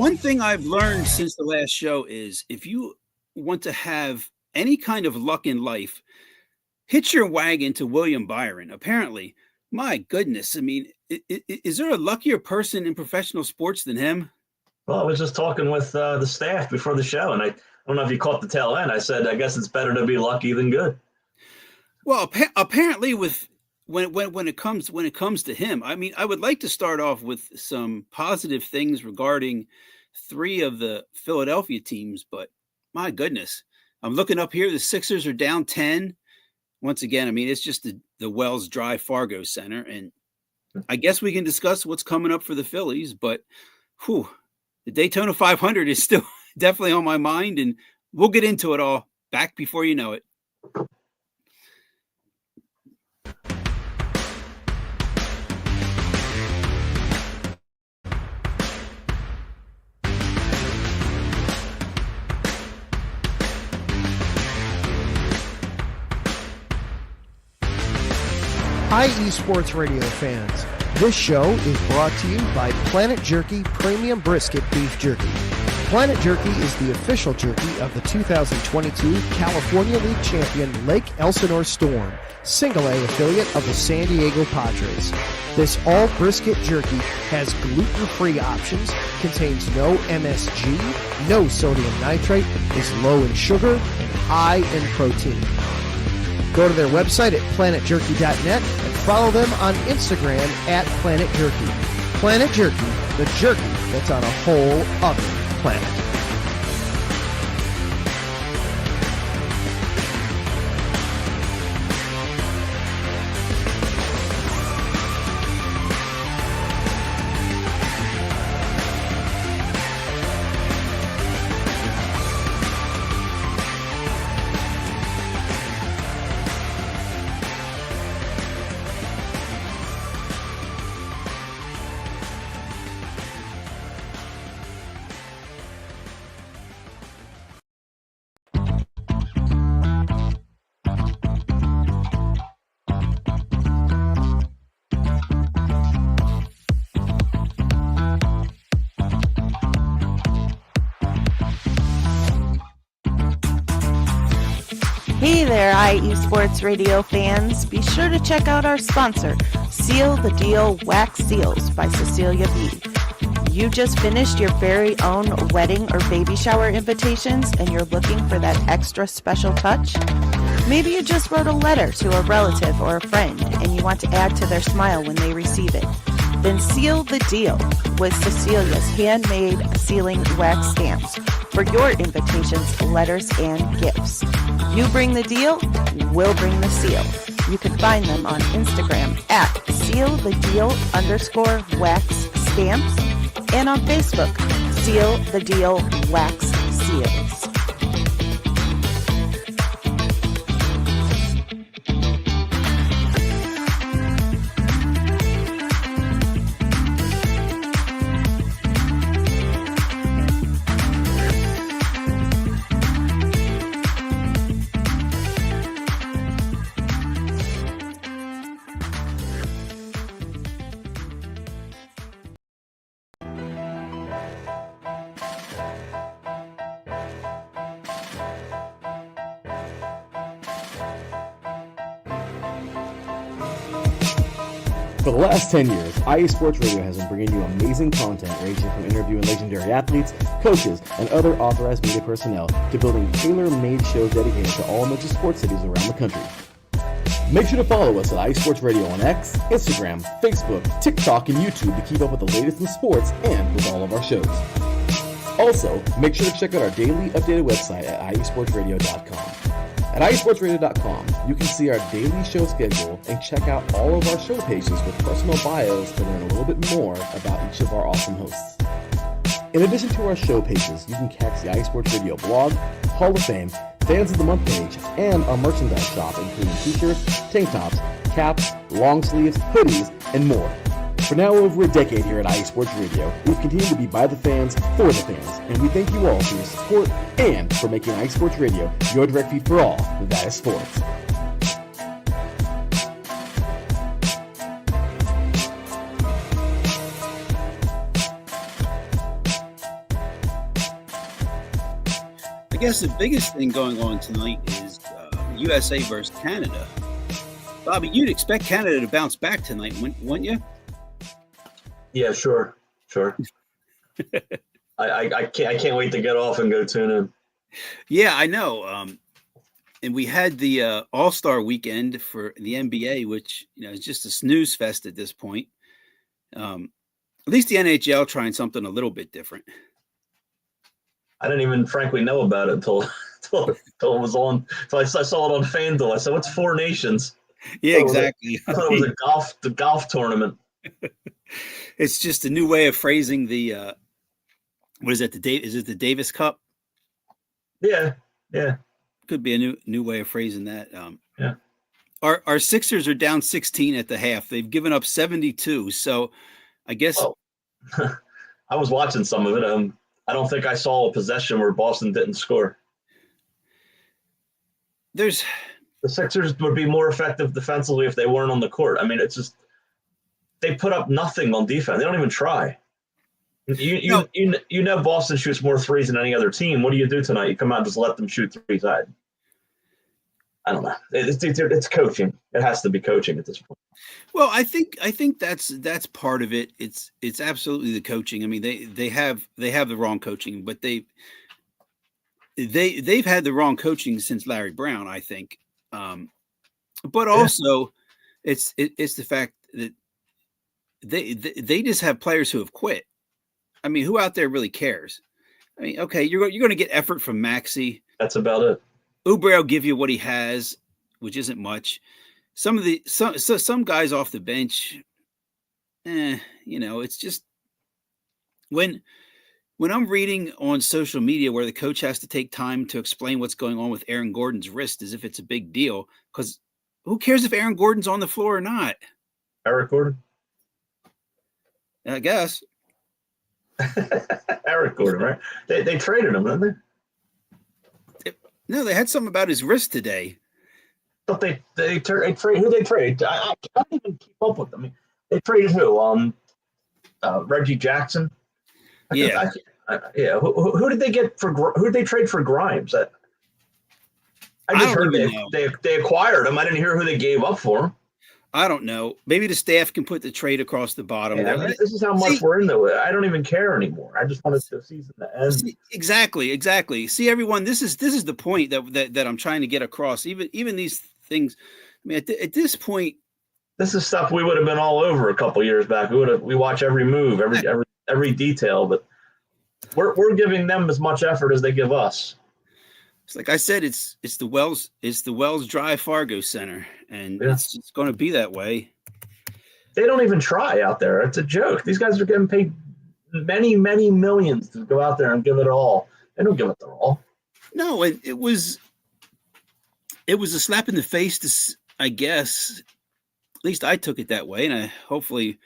One thing I've learned since the last show is if you want to have any kind of luck in life, hitch your wagon to William Byron. Apparently, my goodness, I mean, is there a luckier person in professional sports than him? Well, I was just talking with the staff before the show, and I don't know if you caught the tail end. I said, I guess it's better to be lucky than good. Well, apparently, with when it comes to him, I mean, I would like to start off with some positive things regarding three of the Philadelphia teams, but my goodness, I'm looking up here. The Sixers are down 10. Once again, I mean, it's just the Wells Dry Fargo Center, and I guess we can discuss what's coming up for the Phillies, but whew, the Daytona 500 is still definitely on my mind, and we'll get into it all back before you know it. Hi, eSports Radio fans. This show is brought to you by Planet Jerky Premium Brisket Beef Jerky. Planet Jerky is the official jerky of the 2022 California League champion Lake Elsinore Storm, single-A affiliate of the San Diego Padres. This all-brisket jerky has gluten-free options, contains no MSG, no sodium nitrate, is low in sugar, and high in protein. Go to their website at planetjerky.net and follow them on Instagram at Planet Jerky. Planet Jerky, the jerky that's on a whole other planet. Hey there, eSports Radio fans. Be sure to check out our sponsor, Seal the Deal Wax Seals by Cecilia B. You just finished your very own wedding or baby shower invitations and you're looking for that extra special touch? Maybe you just wrote a letter to a relative or a friend and you want to add to their smile when they receive it. Then seal the deal with Cecilia's handmade sealing wax stamps for your invitations, letters, and gifts. You bring the deal, we'll bring the seal. You can find them on Instagram at sealthedeal_wax stamps and on Facebook, Seal the Deal Wax Seals. For the last 10 years, eSports Radio has been bringing you amazing content ranging from interviewing legendary athletes, coaches, and other authorized media personnel to building tailor-made shows dedicated to all major sports cities around the country. Make sure to follow us at eSports Radio on X, Instagram, Facebook, TikTok, and YouTube to keep up with the latest in sports and with all of our shows. Also, make sure to check out our daily updated website at iesportsradio.com. At iesportsradio.com, you can see our daily show schedule and check out all of our show pages with personal bios to learn a little bit more about each of our awesome hosts. In addition to our show pages, you can catch the iSports Radio blog, Hall of Fame, Fans of the Month page, and our merchandise shop, including t-shirts, tank tops, caps, long sleeves, hoodies, and more. For now over a decade here at iSports Radio, we've continued to be by the fans, for the fans, and we thank you all for your support and for making iSports Radio your direct feed for all that is sports. I guess the biggest thing going on tonight is USA versus Canada. Bobby, you'd expect Canada to bounce back tonight, wouldn't you? Yeah, sure. I can't wait to get off and go tune in. Yeah, I know. And we had the All-Star weekend for the NBA, which is just a snooze fest at this point. At least the NHL trying something a little bit different. I didn't even frankly know about it until it was on. So I saw it on FanDuel. I said, "What's Four Nations?" Yeah, exactly. I thought it was the golf tournament. It's just a new way of phrasing the what is it? Is it the Davis Cup? Yeah. Could be a new way of phrasing that. Yeah. Our Sixers are down 16 at the half. They've given up 72. So I guess I was watching some of it. I don't think I saw a possession where Boston didn't score. The Sixers would be more effective defensively if they weren't on the court. I mean, it's just they put up nothing on defense. They don't even try. You know Boston shoots more threes than any other team. What do you do tonight? You come out and just let them shoot threes. I don't know. It's coaching. It has to be coaching at this point. Well, I think that's part of it. It's absolutely the coaching. I mean, they have the wrong coaching, but they've had the wrong coaching since Larry Brown, I think. But also, it's the fact that they just have players who have quit. I mean, who out there really cares? I mean, okay, you're going to get effort from Maxey. That's about it. Oubre will give you what he has, which isn't much. Some guys off the bench, it's just when I'm reading on social media where the coach has to take time to explain what's going on with Aaron Gordon's wrist as if it's a big deal, because who cares if Aaron Gordon's on the floor or not? Eric Gordon? I guess. Eric Gordon, right? They traded him, didn't they? No, they had something about his wrist today. But they trade who they trade. I can't even keep up with them. I mean, they traded who? Reggie Jackson. Yeah. Who did they get for? Who did they trade for Grimes? I just heard they acquired him. I didn't hear who they gave up for him. I don't know. Maybe the staff can put the trade across the bottom. Yeah, this is how much we're into it. I don't even care anymore. I just wanted the season to end. Exactly. See, everyone, this is the point that I'm trying to get across. Even these things. I mean, at this point, this is stuff we would have been all over a couple years back. We watch every move, every detail, but we're giving them as much effort as they give us. It's like I said, it's the Wells Drive Fargo Center, and it's going to be that way. They don't even try out there. It's a joke. These guys are getting paid many, many millions to go out there and give it all. They don't give it their all. No, it was a slap in the face. I guess, at least I took it that way, and hopefully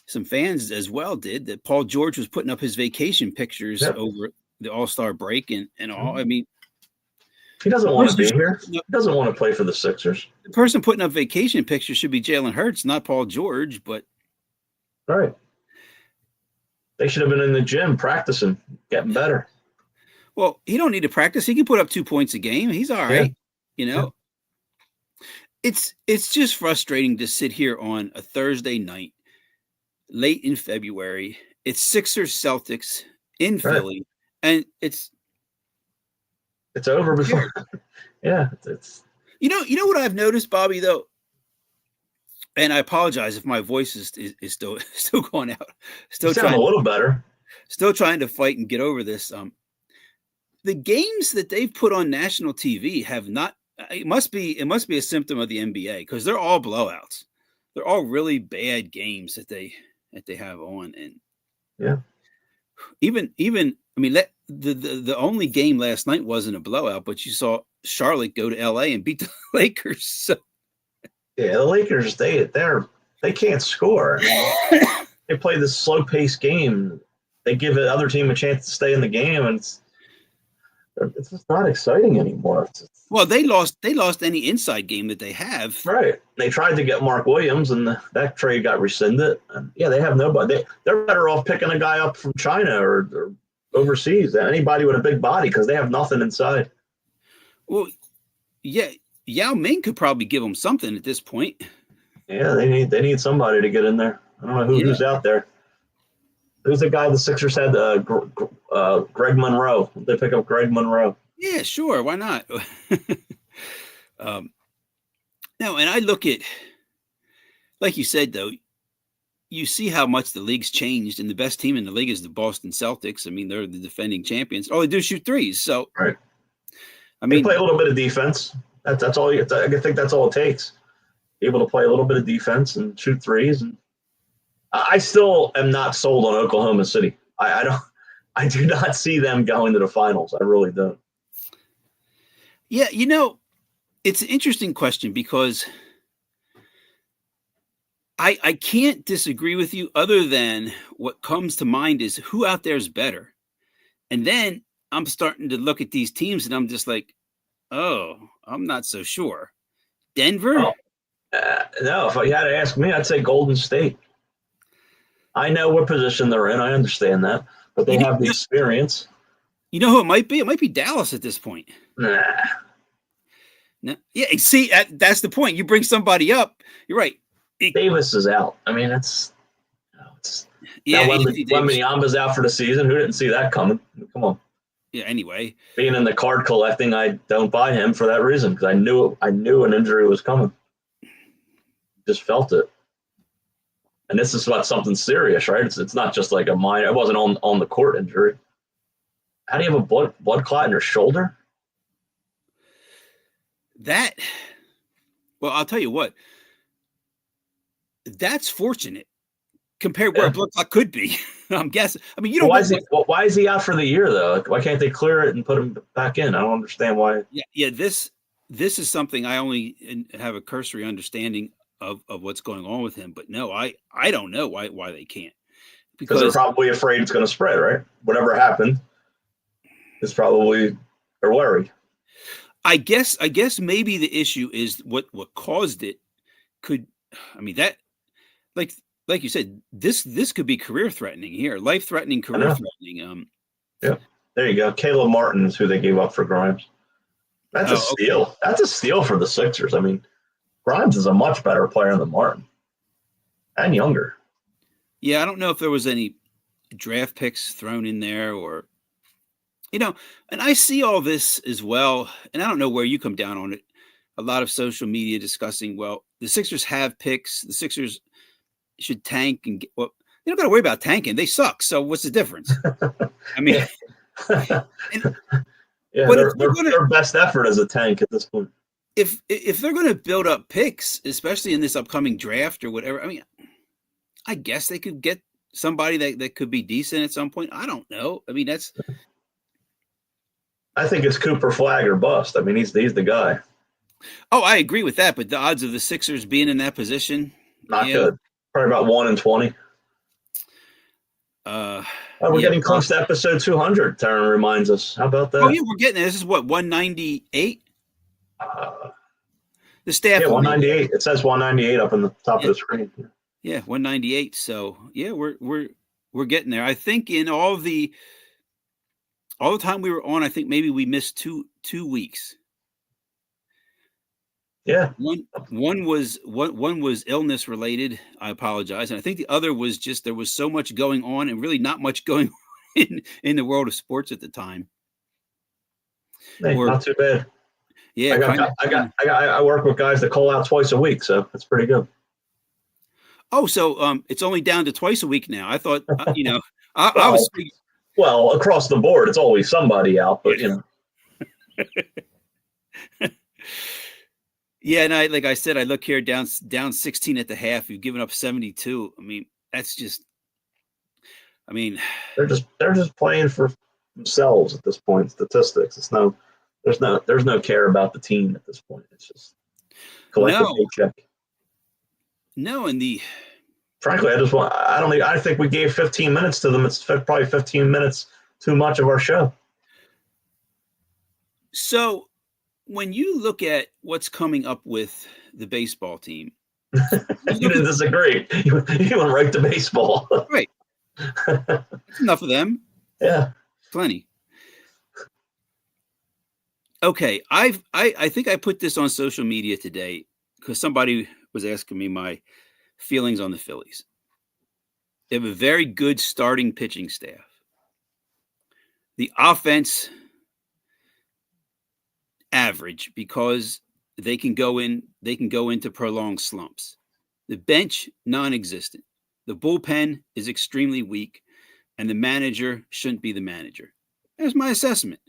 some fans as well did. That Paul George was putting up his vacation pictures over the All-Star break and all. I mean. He doesn't want to be here. He doesn't want to play for the Sixers. The person putting up vacation pictures should be Jalen Hurts, not Paul George. But right, they should have been in the gym practicing, getting better. Well, he don't need to practice. He can put up 2 points a game. He's all right. It's just frustrating to sit here on a Thursday night, late in February. It's Sixers Celtics in Philly, and it's over before. It's you know what I've noticed, Bobby, though, and I apologize if my voice is still going out. Still trying a little better. Still trying to fight and get over this. The games that they've put on national TV have not. It must be a symptom of the NBA because they're all blowouts. They're all really bad games that they have on, and even I mean, the only game last night wasn't a blowout, but you saw Charlotte go to LA and beat the Lakers. So. Yeah, the Lakers they can't score. They play this slow paced game. They give the other team a chance to stay in the game, and it's just not exciting anymore. Well, they lost any inside game that they have. Right. They tried to get Mark Williams, and that trade got rescinded. And they have nobody. They're better off picking a guy up from China or overseas than anybody with a big body because they have nothing inside. Well, yeah, Yao Ming could probably give them something at this point. Yeah, they need somebody to get in there. I don't know who's out there. Who's the guy the Sixers had? Greg Monroe. They pick up Greg Monroe. Yeah, sure. Why not? No, and I look at, like you said, though, you see how much the league's changed, and the best team in the league is the Boston Celtics. I mean, they're the defending champions. All they do is shoot threes. So, right. I mean, they play a little bit of defense. That's all. I think that's all it takes. Be able to play a little bit of defense and shoot threes. And I still am not sold on Oklahoma City. I do not see them going to the finals. I really don't. Yeah, it's an interesting question because I can't disagree with you other than what comes to mind is who out there is better. And then I'm starting to look at these teams and I'm just like, oh, I'm not so sure. Denver? Oh, no, if you had to ask me, I'd say Golden State. I know what position they're in. I understand that. But they have the experience. You know who it might be? It might be Dallas at this point. Nah. No, yeah, see, that's the point. You bring somebody up. You're right. Davis is out. I mean, it's yeah. Wembanyama's out for the season. Who didn't see that coming? Come on. Yeah. Anyway, being in the card collecting, I don't buy him for that reason because I knew an injury was coming. Just felt it. And this is about something serious, right? It's not just like a minor. It wasn't on the court injury. How do you have a blood clot in your shoulder? Well, I'll tell you what. That's fortunate compared where a blood clot could be. I'm guessing. I mean, you don't. Why is he out for the year though? Why can't they clear it and put him back in? I don't understand why. Yeah. This is something I only have a cursory understanding of what's going on with him. But no, I don't know why they can't. Because they're probably afraid it's going to spread, right? Whatever happened is probably they're worried. I guess maybe the issue is what caused it. That. Like you said, this could be career threatening here, life threatening, career threatening. Yeah, there you go. Caleb Martin is who they gave up for Grimes. That's a steal. Okay. That's a steal for the Sixers. I mean, Grimes is a much better player than Martin, and younger. Yeah, I don't know if there was any draft picks thrown in there, or and I see all this as well, and I don't know where you come down on it. A lot of social media discussing, well, the Sixers have picks. The Sixers should tank and they don't got to worry about tanking. They suck. So what's the difference? I mean, their best effort is a tank at this point. If they're going to build up picks, especially in this upcoming draft or whatever, I mean, I guess they could get somebody that could be decent at some point. I don't know. I mean, I think it's Cooper Flag or bust. I mean, he's the guy. Oh, I agree with that. But the odds of the Sixers being in that position, not good. Probably about 1 in 20. We're getting close to episode 200. Taryn reminds us. How about that? Oh yeah, we're getting there. This is what 198. The staff. Yeah, 198. It says 198 up on the top of the screen. Yeah, 198. So yeah, we're getting there. I think in all the time we were on, I think maybe we missed two weeks. Yeah. One was illness related. I apologize. And I think the other was just there was so much going on and really not much going on in the world of sports at the time. Hey, not too bad. Yeah. I work with guys that call out twice a week, so that's pretty good. Oh, so it's only down to twice a week now. I thought I was well, across the board, it's always somebody out, but Yeah, and like I said, I look here down 16 at the half. You've given up 72. I mean, that's just. I mean, they're just playing for themselves at this point. Statistics. There's no care about the team at this point. It's just collect a paycheck. No, and frankly, I think we gave 15 minutes to them. It's probably 15 minutes too much of our show. So. When you look at what's coming up with the baseball team, you didn't disagree. You went right to baseball. Right. Enough of them. Yeah. Plenty. Okay, I think I put this on social media today because somebody was asking me my feelings on the Phillies. They have a very good starting pitching staff. The offense, average, because they can go into prolonged slumps. The bench, non-existent. The bullpen is extremely weak, and the manager shouldn't be the manager. That's my assessment.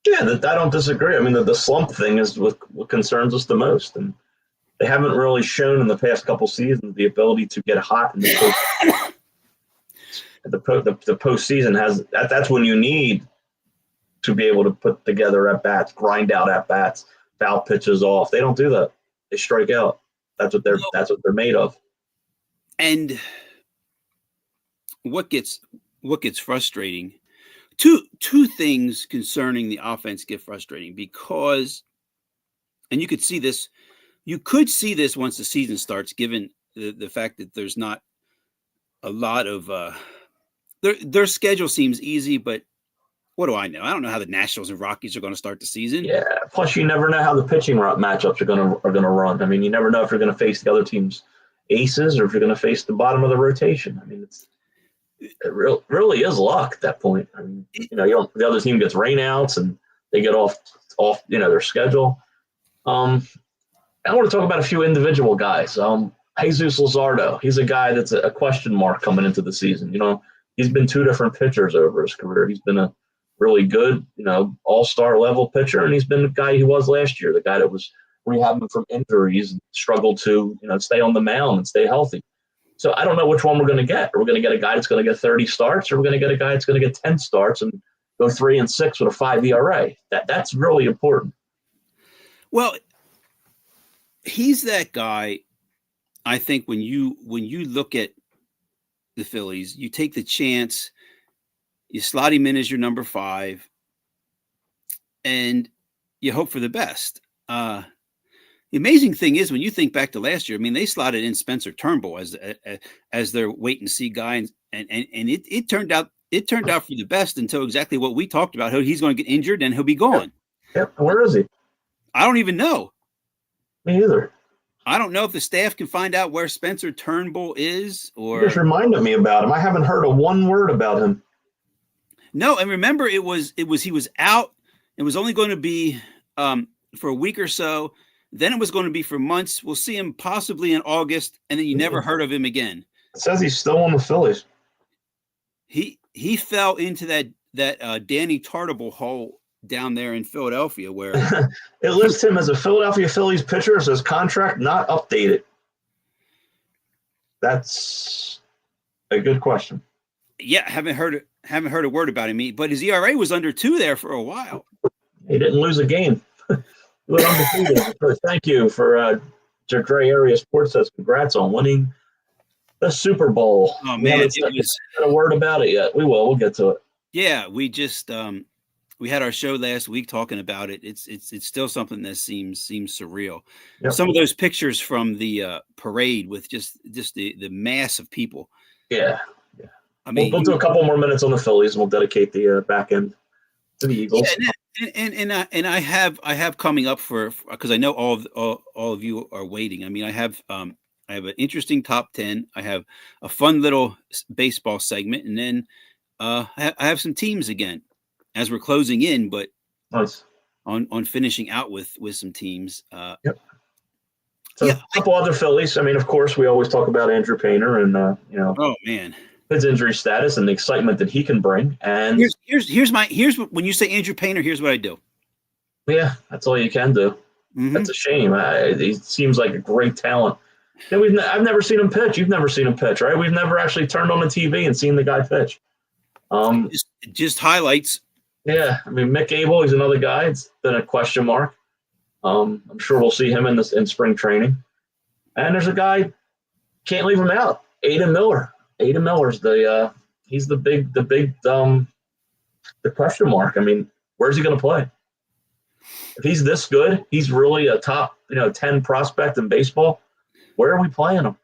Yeah, I don't disagree. I mean, the slump thing is what concerns us the most, and they haven't really shown in the past couple seasons the ability to get hot in the post. the postseason has that's when you need to be able to put together at bats, grind out at bats, foul pitches off. They don't do that. They strike out. That's what they're made of. And what gets frustrating? Two things concerning the offense get frustrating because, and you could see this once the season starts, given the fact that there's not a lot of their schedule seems easy, but what do I know? I don't know how the Nationals and Rockies are going to start the season. Yeah. Plus, you never know how the pitching matchups are going to run. I mean, you never know if you're going to face the other team's aces or if you're going to face the bottom of the rotation. I mean, it really is luck at that point. I mean, the other team gets rainouts and they get off their schedule. I want to talk about a few individual guys. Jesus Luzardo, he's a guy that's a question mark coming into the season. He's been two different pitchers over his career. He's been a really good, all-star level pitcher, and he's been the guy he was last year, the guy that was rehabbing from injuries and struggled to, stay on the mound and stay healthy. So I don't know which one we're going to get. Are we going to get a guy that's going to get 30 starts, or are we going to get a guy that's going to get 10 starts and go 3-6 with a 5 ERA? That's really important. Well, he's that guy. I think when you look at the Phillies, you take the chance, you slot him in as your number 5, and you hope for the best. The amazing thing is when you think back to last year, I mean, they slotted in Spencer Turnbull as their wait and see guy, and it turned out for the best until exactly what we talked about. He's going to get injured and he'll be gone. Yep. Where is he? I don't even know. Me either. I don't know if the staff can find out where Spencer Turnbull is, or you just reminded me about him. I haven't heard one word about him. No, and remember, he was out. It was only going to be for a week or so. Then it was going to be for months. We'll see him possibly in August, and then you never heard of him again. It says he's still on the Phillies. He fell into that Danny Tartable hole down there in Philadelphia, where it lists him as a Philadelphia Phillies pitcher. It says contract not updated. That's a good question. Yeah, haven't heard a word about him. But his ERA was under 2 there for a while. He didn't lose a game. Thank you for Dre Area Sports says congrats on winning the Super Bowl. Oh man, it was not a word about it yet. We'll get to it. Yeah, we just we had our show last week talking about it. It's still something that seems surreal. Yep. Some of those pictures from the parade with just the mass of people. Yeah. I mean, we'll do a couple more minutes on the Phillies, and we'll dedicate the back end to the Eagles. Yeah, and I have coming up for because I know all of you are waiting. I mean, I have an interesting top 10. I have a fun little baseball segment, and then I have some teams again as we're closing in, but nice on finishing out with some teams. Yep. So a couple other Phillies. I mean, of course, we always talk about Andrew Painter and Oh man, his injury status and the excitement that he can bring. And here's when you say Andrew Painter, here's what I do. Yeah, that's all you can do. Mm-hmm. That's a shame. He seems like a great talent. I've never seen him pitch. You've never seen him pitch, right? We've never actually turned on the TV and seen the guy pitch. Just highlights. Yeah, I mean, Mick Abel, he's another guy. It's been a question mark. I'm sure we'll see him in spring training. And there's a guy, can't leave him out, Aiden Miller. Aiden Miller's he's the big the question mark. I mean, where's he going to play? If he's this good, he's really a top 10 prospect in baseball. Where are we playing him?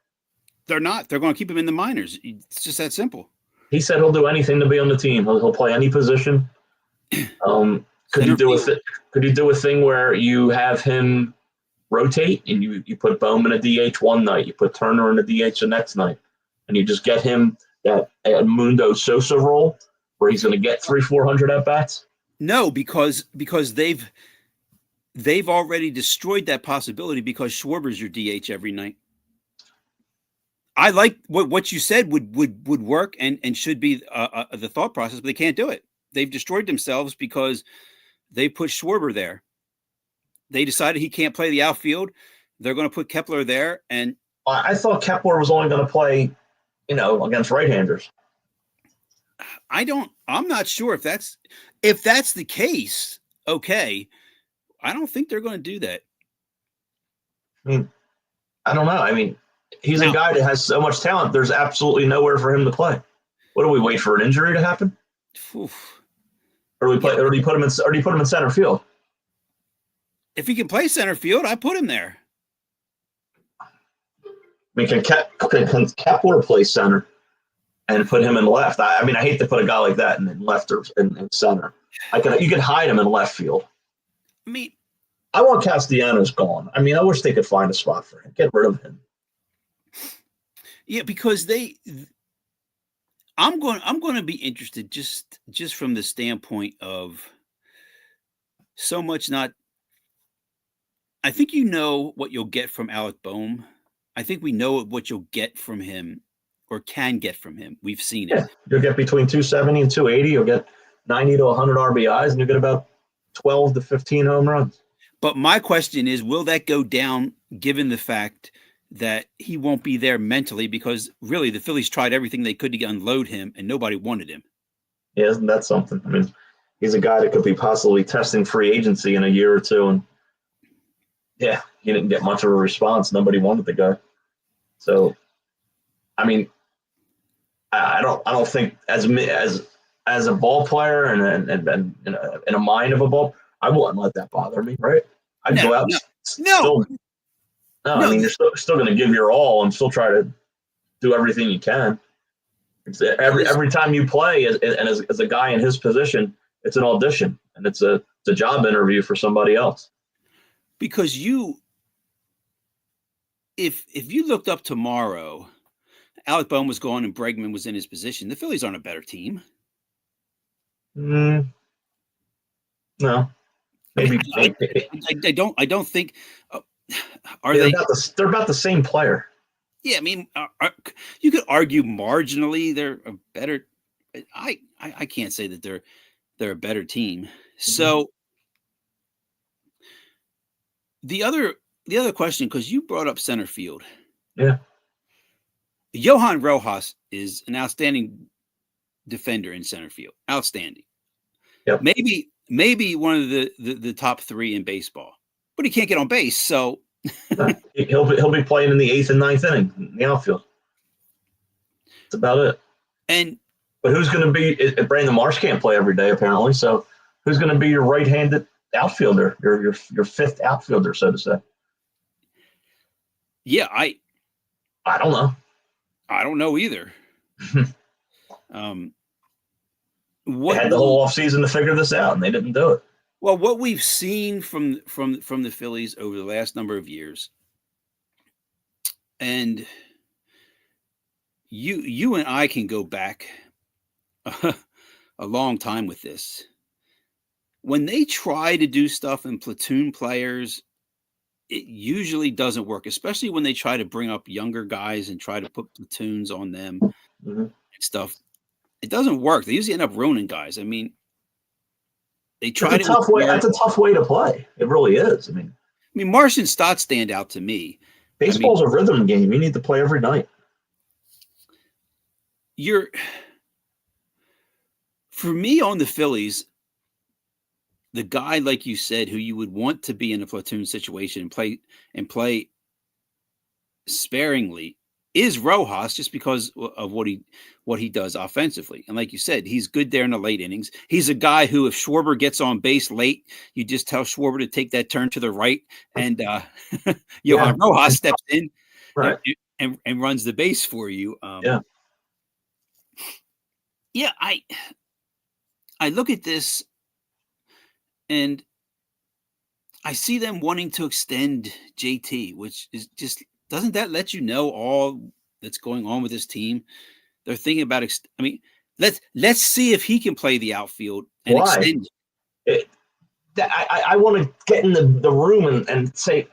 They're not. They're going to keep him in the minors. It's just that simple. He said he'll do anything to be on the team. He'll play any position. Could you do a thing where you have him rotate and you put Bowman a DH one night, you put Turner in a DH the next night, and you just get him that Edmundo Sosa role where he's going to get 300-400 at bats? No, because they've already destroyed that possibility because Schwarber's your DH every night. I like what you said would work and should be the thought process, but they can't do it. They've destroyed themselves because they put Schwarber there. They decided he can't play the outfield. They're going to put Kepler there. And I thought Kepler was only going to play, against right-handers. I'm not sure if that's the case. Okay. I don't think they're going to do that. I mean, I don't know. I mean, he's a guy that has so much talent. There's absolutely nowhere for him to play. What do we wait for an injury to happen? Oof. Or do you put him in center field? If he can play center field, I put him there. I mean, can Kepler play center and put him in left? I mean, I hate to put a guy like that in left or in center. You can hide him in left field. I mean, I want Castellanos gone. I mean, I wish they could find a spot for him. Get rid of him. Yeah, because I'm going to be interested just from the standpoint of so much not. I think you know what you'll get from Alec Boehm. I think we know what you'll get from him or can get from him. We've seen it. Yeah, you'll get between 270 and 280. You'll get 90 to 100 RBIs, and you'll get about 12 to 15 home runs. But my question is, will that go down given the fact that he won't be there mentally? Because really the Phillies tried everything they could to unload him and nobody wanted him. Yeah, isn't that something? I mean, he's a guy that could be possibly testing free agency in a year or two. And yeah, he didn't get much of a response. Nobody wanted the guy. So, I mean, I don't think as a ball player and in a mind of a ball, I wouldn't let that bother me, right? I'd go out. No. I mean, you're still going to give your all and still try to do everything you can. Every time you play, and as a guy in his position, it's an audition and it's a job interview for somebody else. Because if you looked up tomorrow, Alec Boehm was gone and Bregman was in his position, the Phillies aren't a better team. No. Maybe I don't think. They're about the same player. Yeah, I mean, you could argue marginally they're a better. I can't say that they're a better team. So the other question, because you brought up center field. Yeah. Johan Rojas is an outstanding defender in center field. Outstanding. Yep. Maybe one of the top three in baseball, but he can't get on base. So he'll be playing in the 8th and 9th inning in the outfield. That's about it. But who's going to be? Brandon Marsh can't play every day apparently. So who's going to be your right-handed outfielder? Your fifth outfielder, so to say. Yeah, I don't know. I don't know either. They had the whole offseason to figure this out, and they didn't do it. Well, what we've seen from the Phillies over the last number of years, and you and I can go back a long time with this. When they try to do stuff in platoon players, it usually doesn't work, especially when they try to bring up younger guys and try to put platoons on them and stuff. It doesn't work. They usually end up ruining guys. I mean, they try That's a tough way to play. It really is. I mean, Marsh and Stott stand out to me. Baseball's a rhythm game. You need to play every night. For me on the Phillies, the guy, like you said, who you would want to be in a platoon situation and play sparingly is Rojas, just because of what he does offensively. And like you said, he's good there in the late innings. He's a guy who, if Schwarber gets on base late, you just tell Schwarber to take that turn to the right, and Johan Rojas steps in and runs the base for you. Yeah, I look at this and I see them wanting to extend JT, which is just doesn't that let you know all that's going on with this team? They're thinking about I mean, let's see if he can play the outfield and Why? extend. I want to get in the room and say,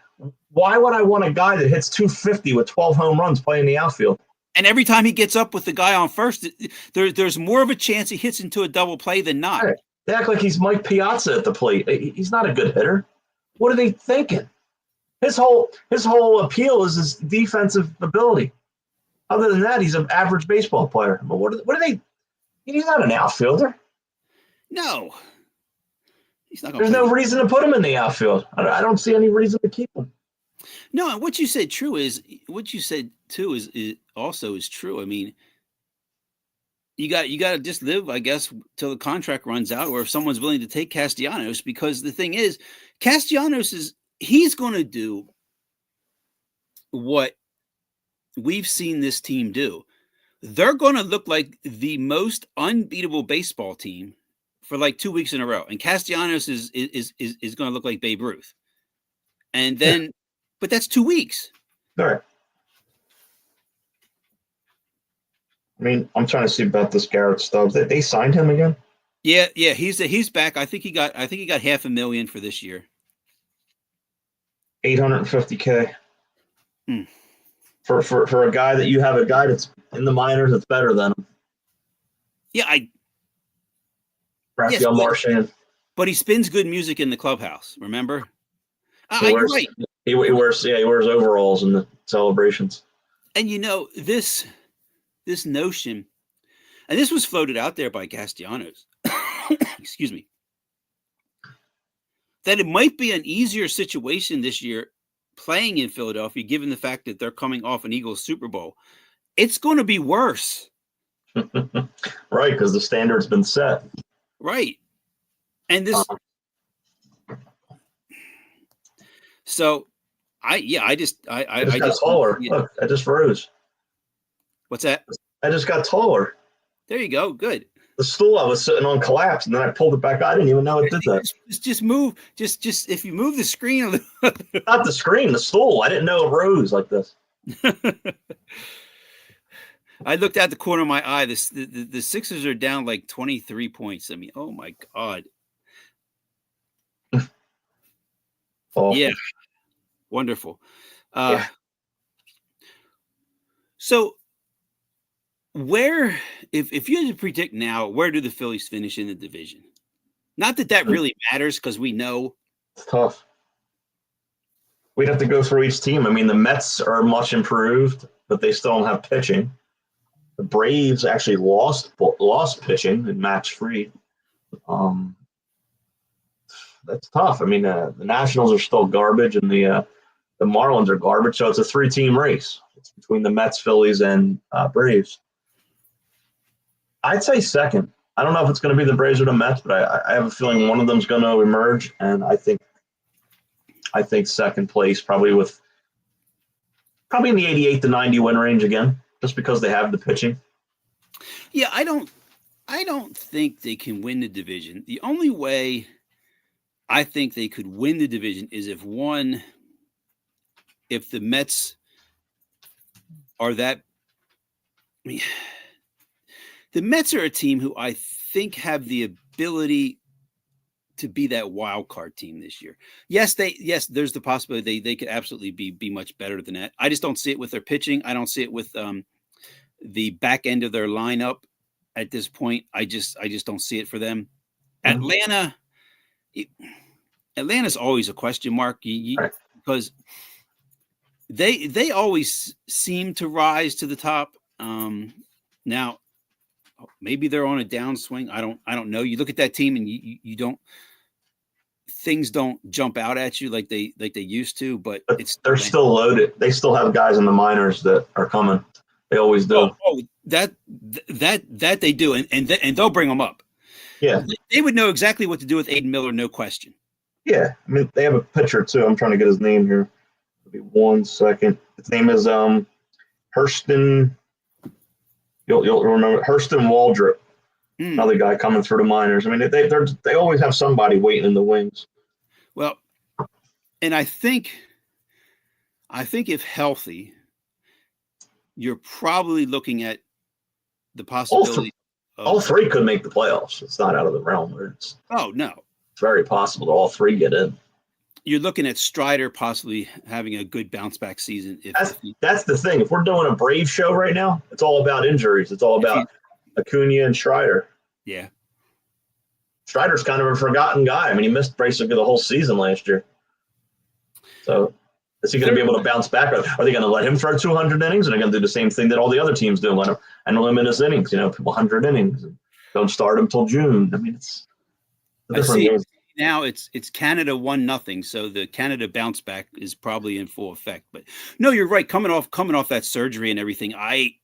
why would I want a guy that hits 250 with 12 home runs playing the outfield? And every time he gets up with the guy on first, there's more of a chance he hits into a double play than not. Right. They act like he's Mike Piazza at the plate. He's not a good hitter. What are they thinking? His whole appeal is his defensive ability. Other than that, he's an average baseball player. But what are they? He's not an outfielder. No, he's not. There's no reason to put him in the outfield. I don't see any reason to keep him. No, and what you said too is also true. I mean, you got to just live, I guess, till the contract runs out, or if someone's willing to take Castellanos. Because the thing is, Castellanos he's going to do what we've seen this team do. They're going to look like the most unbeatable baseball team for like 2 weeks in a row, and Castellanos is going to look like Babe Ruth. And then, but that's 2 weeks. All right. I mean, I'm trying to see about this Garrett Stubbs. They signed him again. Yeah, he's back. I think he got $500,000 for this year. $850K. For a guy that you have a guy that's in the minors that's better than him. Yeah, Rafael Marchand. But he spins good music in the clubhouse. Remember? You're right. He wears overalls in the celebrations. And this notion, and this was floated out there by Castellanos, excuse me, that it might be an easier situation this year playing in Philadelphia, given the fact that they're coming off an Eagles Super Bowl. It's going to be worse. Right, because the standard's been set. Right. And this... So, I just got taller. Look, I just rose. What's that? I just got taller. There you go. Good. The stool I was sitting on collapsed, and then I pulled it back. I didn't even know it did that. Just move. Just if you move the screen a little. Not the screen, the stool. I didn't know it rose like this. I looked out the corner of my eye. The Sixers are down like 23 points. I mean, oh my God. Yeah. Wonderful. Yeah. So if you had to predict now, where do the Phillies finish in the division? Not that really matters, because we know. It's tough. We'd have to go through each team. I mean, the Mets are much improved, but they still don't have pitching. The Braves actually lost pitching in Max Fried. That's tough. I mean, the Nationals are still garbage, and the Marlins are garbage. So it's a 3-team race. It's between the Mets, Phillies, and Braves. I'd say second. I don't know if it's going to be the Braves or the Mets, but I have a feeling one of them's going to emerge, and I think second place, probably in the 88 to 90 win range again, just because they have the pitching. Yeah, I don't think they can win the division. The only way I think they could win the division is if the Mets are that. I mean, the Mets are a team who I think have the ability to be that wild card team this year. Yes, there's the possibility they could absolutely be much better than that. I just don't see it with their pitching. I don't see it with the back end of their lineup at this point. I just don't see it for them. Mm-hmm. Atlanta's always a question mark Right. Because they always seem to rise to the top. Now maybe they're on a downswing. I don't know. You look at that team and you don't. Things don't jump out at you like they used to, but they're still loaded. They still have guys in the minors that are coming. They always do. Oh, that they do, and they'll bring them up. Yeah, they would know exactly what to do with Aiden Miller, no question. Yeah, I mean they have a pitcher too. I'm trying to get his name here. It'll be 1 second. His name is Hurston. You'll remember Hurston Waldrop. Another guy coming through the minors. I mean, they always have somebody waiting in the wings. Well, and I think if healthy, you're probably looking at the possibility. All three could make the playoffs. It's not out of the realm. It's no, very possible that all three get in. You're looking at Strider possibly having a good bounce back season. That's the thing. If we're doing a Brave show right now, it's all about injuries. It's all about Acuna and Strider. Yeah. Strider's kind of a forgotten guy. I mean, he missed basically the whole season last year. So is he going to be able to bounce back? Are they going to let him throw 200 innings? And they're going to do the same thing that all the other teams do, let him and limit his innings, 100 innings. And don't start him till June. I mean, it's a different game. Now it's Canada 1-0, so the Canada bounce back is probably in full effect. But no, you're right. Coming off that surgery and everything, I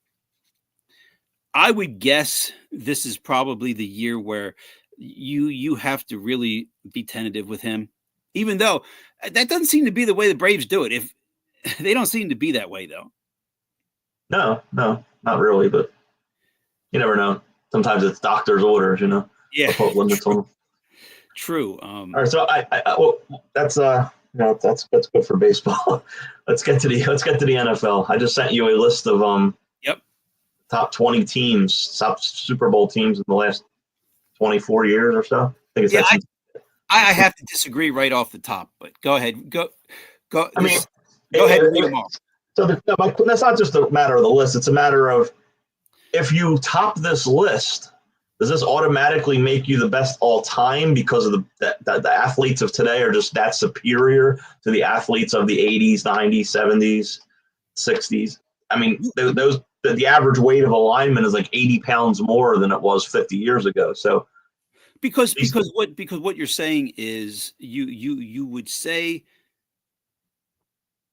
would guess this is probably the year where you have to really be tentative with him, even though that doesn't seem to be the way the Braves do it. If they don't seem to be that way, though. No, not really. But you never know. Sometimes it's doctor's orders, Yeah. Put limits on them. True. All right, so that's that's good for baseball. let's get to the NFL. I just sent you a list of top 20 teams, top Super Bowl teams in the last 24 years or so. I think it's I have to disagree right off the top, but go ahead. Go. I mean, go ahead and read them all. So that's not just a matter of the list. It's a matter of if you top this list, does this automatically make you the best all time because of the athletes of today are just that superior to the athletes of the 80s, 90s, 70s, 60s? I mean, the average weight of a lineman is like 80 pounds more than it was 50 years ago. So because what you're saying is you would say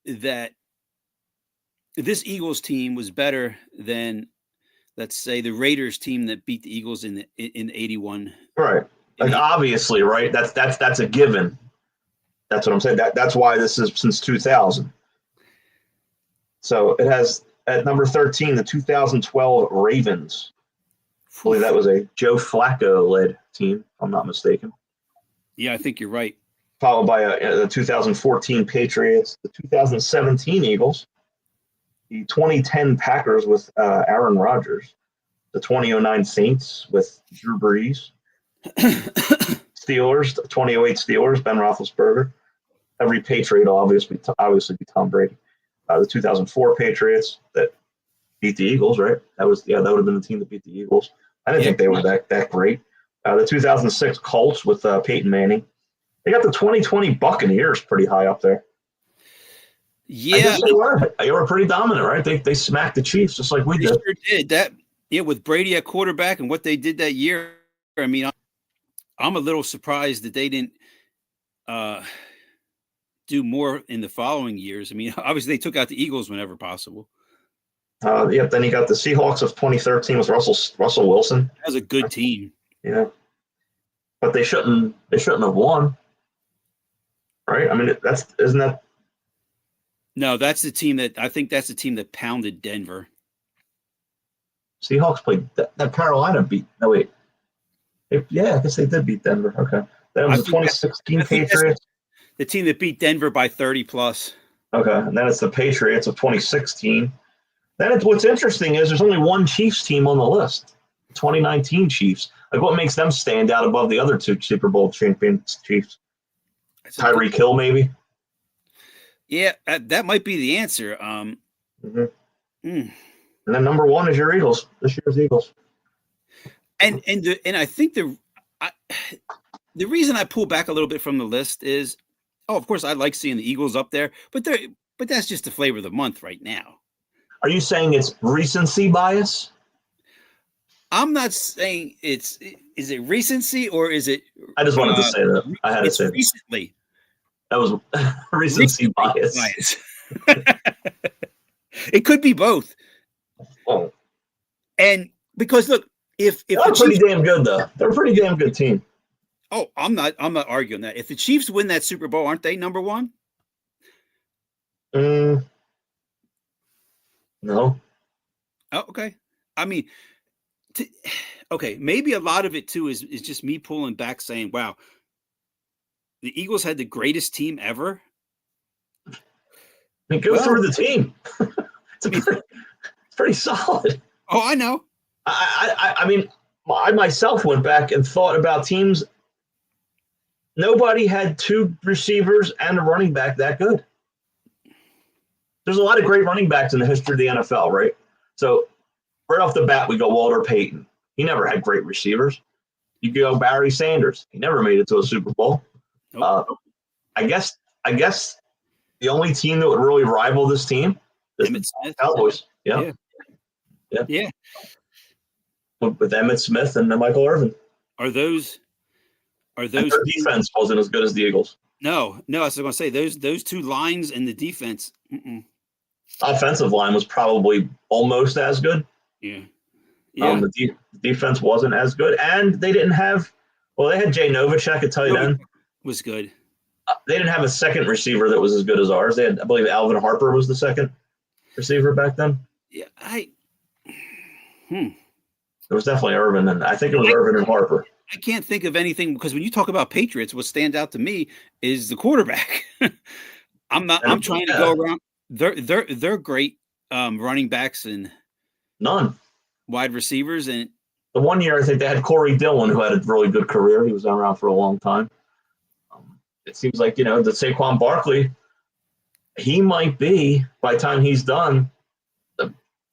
that this Eagles team was better than, let's say, the Raiders team that beat the Eagles in 81. Right. Like obviously, right? That's a given. That's what I'm saying. That's why this is since 2000. So it has at number 13 the 2012 Ravens. I believe that was a Joe Flacco led team, if I'm not mistaken. Yeah, I think you're right. Followed by the 2014 Patriots, the 2017 Eagles, the 2010 Packers with Aaron Rodgers, the 2009 Saints with Drew Brees, Steelers, the 2008 Steelers, Ben Roethlisberger. Every Patriot will obviously be Tom Brady. The 2004 Patriots that beat the Eagles, right? That would have been the team that beat the Eagles. I didn't think they were that great. The 2006 Colts with Peyton Manning. They got the 2020 Buccaneers pretty high up there. Yeah, I guess they were pretty dominant, right? They smacked the Chiefs just like we did. Sure did that. Yeah, with Brady at quarterback and what they did that year. I mean, I'm a little surprised that they didn't do more in the following years. I mean, obviously they took out the Eagles whenever possible. Then you got the Seahawks of 2013 with Russell Wilson. That was a good team. Yeah, but they shouldn't have won, right? I mean, isn't that? No, that's the team that pounded Denver. Seahawks played that Carolina beat. No wait, I guess they did beat Denver. Okay, that was the 2016 Patriots. The team that beat Denver by 30 plus. Okay, and then it's the Patriots of 2016. Then what's interesting is there's only one Chiefs team on the list, the 2019 Chiefs. Like, what makes them stand out above the other two Super Bowl champions Chiefs? Tyreek Hill, maybe? Yeah, that might be the answer. And then number one is your Eagles, this year's Eagles. And I think the reason I pull back a little bit from the list is, of course, I like seeing the Eagles up there, but that's just the flavor of the month right now. Are you saying it's recency bias? I'm not saying is it recency or is it? I just wanted to say that. I had to say recently. That was recency bias. It could be both. Oh. And because look, if they're pretty damn good though. They're a pretty damn good team. Oh, I'm not arguing that. If the Chiefs win that Super Bowl, aren't they number one? No. Oh, okay. I mean, okay, maybe a lot of it too is just me pulling back saying, wow, the Eagles had the greatest team ever. I mean, go Well, through the team. It's I mean, pretty solid. oh, I know. I mean, I myself went back and thought about teams. Nobody had two receivers and a running back that good. There's a lot of great running backs in the history of the NFL, right? So right off the bat, we go Walter Payton. He never had great receivers. You go Barry Sanders. He never made it to a Super Bowl. Nope. I guess the only team that would really rival this team is Emmitt the Smith. Cowboys. Yeah. With Emmitt Smith and Michael Irvin. Are those And their defense wasn't as good as the Eagles. No, I was going to say those two lines and the defense. Offensive line was probably almost as good. Yeah. The defense wasn't as good, and they didn't have. Well, they had Jay Novacek at tight end. Was good. They didn't have a second receiver that was as good as ours. They had, I believe, Alvin Harper was the second receiver back then. Yeah, It was definitely Irvin, and I think it was Irvin and Harper. I can't think of anything because when you talk about Patriots, what stands out to me is the quarterback. I'm trying to go around. They're great running backs and none wide receivers. And the one year I think they had Corey Dillon, who had a really good career. He was around for a long time. It seems like, the Saquon Barkley, he might be, by the time he's done,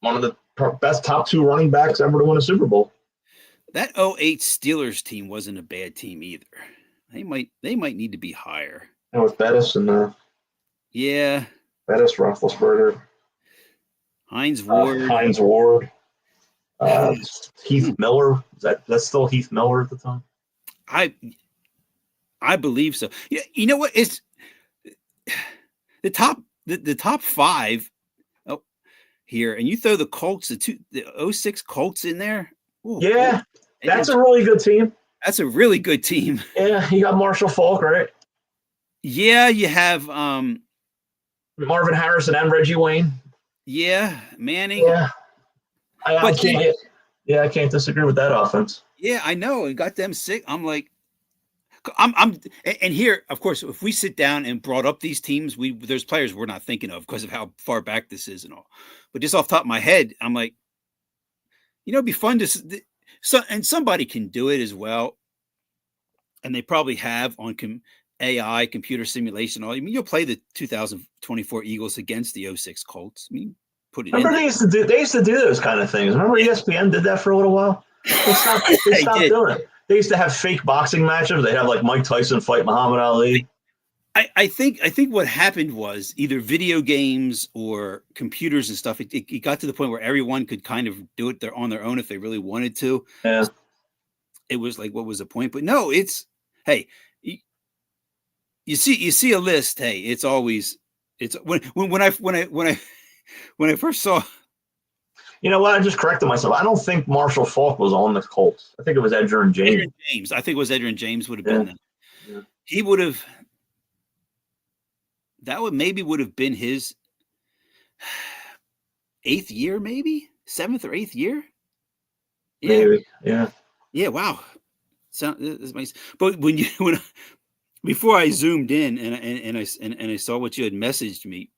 one of the best top two running backs ever to win a Super Bowl. That 2008 Steelers team wasn't a bad team either. They might need to be higher. And with Bettis and Bettis, Roethlisberger, Hines Ward, Heath Miller. That's still Heath Miller at the time? I believe so. Yeah, you know what? It's the top five here, and you throw the Colts, the 06 Colts in there. Ooh, yeah, that's a really good team. That's a really good team. Yeah, you got Marshall Faulk, right? Yeah, you have Marvin Harrison and Reggie Wayne. Yeah, Manning. Yeah, I can't disagree with that offense. Yeah, I know. And got them sick. I'm like, and here, of course, if we sit down and brought up these teams, there's players we're not thinking of because of how far back this is and all. But just off the top of my head, I'm like, it'd be fun to and somebody can do it as well. And they probably have on AI, computer simulation. All. I mean, you'll play the 2024 Eagles against the 06 Colts. I mean, put it. Remember they used to do those kind of things. Remember ESPN did that for a little while. They stopped doing it. They used to have fake boxing matches. They'd have like Mike Tyson fight Muhammad Ali. I think what happened was either video games or computers and stuff. It got to the point where everyone could kind of do it on their own if they really wanted to. Yeah. It was like, what was the point? But no, it's hey, you see a list. Hey, it's when I first saw. You know what? I just corrected myself. I don't think Marshall Faulk was on the Colts. I think it was Edgerrin James. I think it was Edgerrin James would have been that. Yeah. He would have. That would have been his 8th year, maybe 7th or 8th year. Yeah. Maybe. Yeah. Yeah. Wow. But before I zoomed in and I saw what you had messaged me,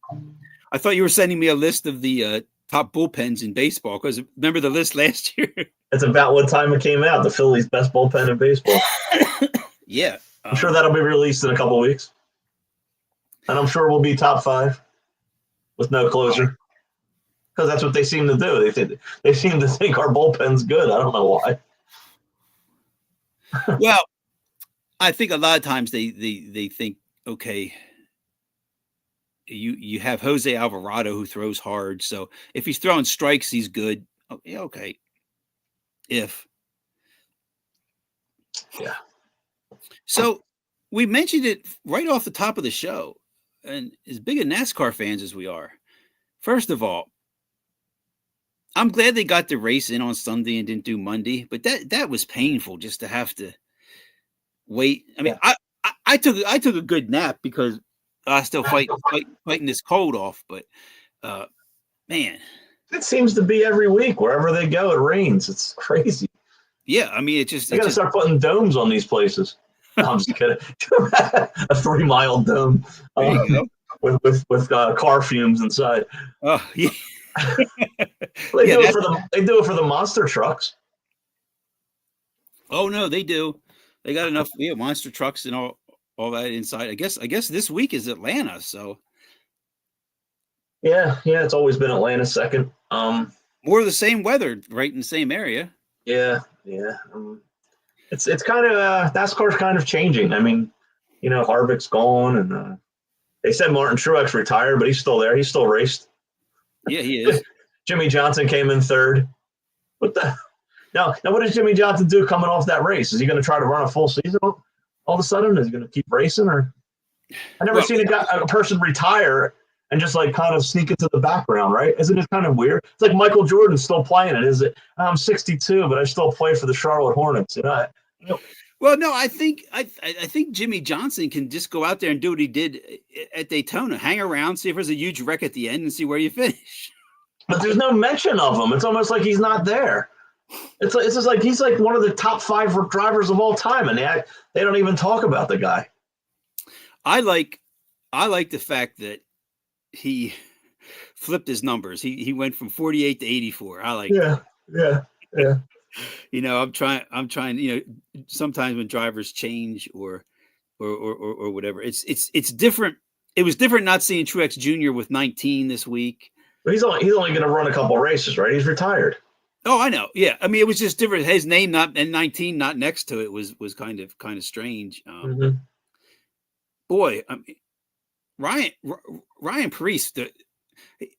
I thought you were sending me a list of the top bullpens in baseball, because remember the list last year? That's about what time it came out. The Phillies' best bullpen in baseball. Yeah. I'm sure that'll be released in a couple of weeks. And I'm sure we'll be top 5 with no closer. Because that's what they seem to do. They seem to think our bullpen's good. I don't know why. Well, I think a lot of times they think, okay, you have Jose Alvarado who throws hard. So if he's throwing strikes, he's good. Oh, yeah, okay. Yeah. So we mentioned it right off the top of the show, and as big a NASCAR fans as we are, first of all, I'm glad they got the race in on Sunday and didn't do Monday, but that was painful just to have to wait. I mean, I took a good nap because I still fighting this cold off, but man, It seems to be every week. Wherever they go, it rains. It's crazy. Yeah, I mean, They got to start putting domes on these places. No, I'm just kidding. A 3-mile dome there you go. with car fumes inside. Oh, yeah. They Yeah, do it for the monster trucks. Oh no, they do. They got enough monster trucks and all that inside. I guess this week is Atlanta, so Yeah, it's always been Atlanta second. more of the same weather, right in the same area. Yeah. It's kind of NASCAR's kind of changing. I mean, Harvick's gone, and they said Martin Truex retired, but he's still there. He's still raced. Yeah, he is. Jimmy Johnson came in third. Now what does Jimmy Johnson do coming off that race? Is he going to try to run a full season all of a sudden? Is he going to keep racing? Or I've never seen a person retire and just like kind of sneak into the background, right? Isn't it kind of weird? It's like Michael Jordan's still playing it. Is it? I'm 62, but I still play for the Charlotte Hornets. Well, no, I think Jimmy Johnson can just go out there and do what he did at Daytona, hang around, see if there's a huge wreck at the end, and see where you finish. But there's no mention of him. It's almost like he's not there. It's just like he's like one of the top 5 drivers of all time, and they don't even talk about the guy. I like the fact that he flipped his numbers. He went from 48 to 84. I like that. Yeah. I'm trying, sometimes when drivers change or whatever, it's different. It was different not seeing Truex Jr. with 19 this week. But he's only going to run a couple races, right? He's retired. Oh, I know. Yeah. I mean, it was just different. His name not and 19 not next to it was kind of strange. Boy, I mean, Ryan Preece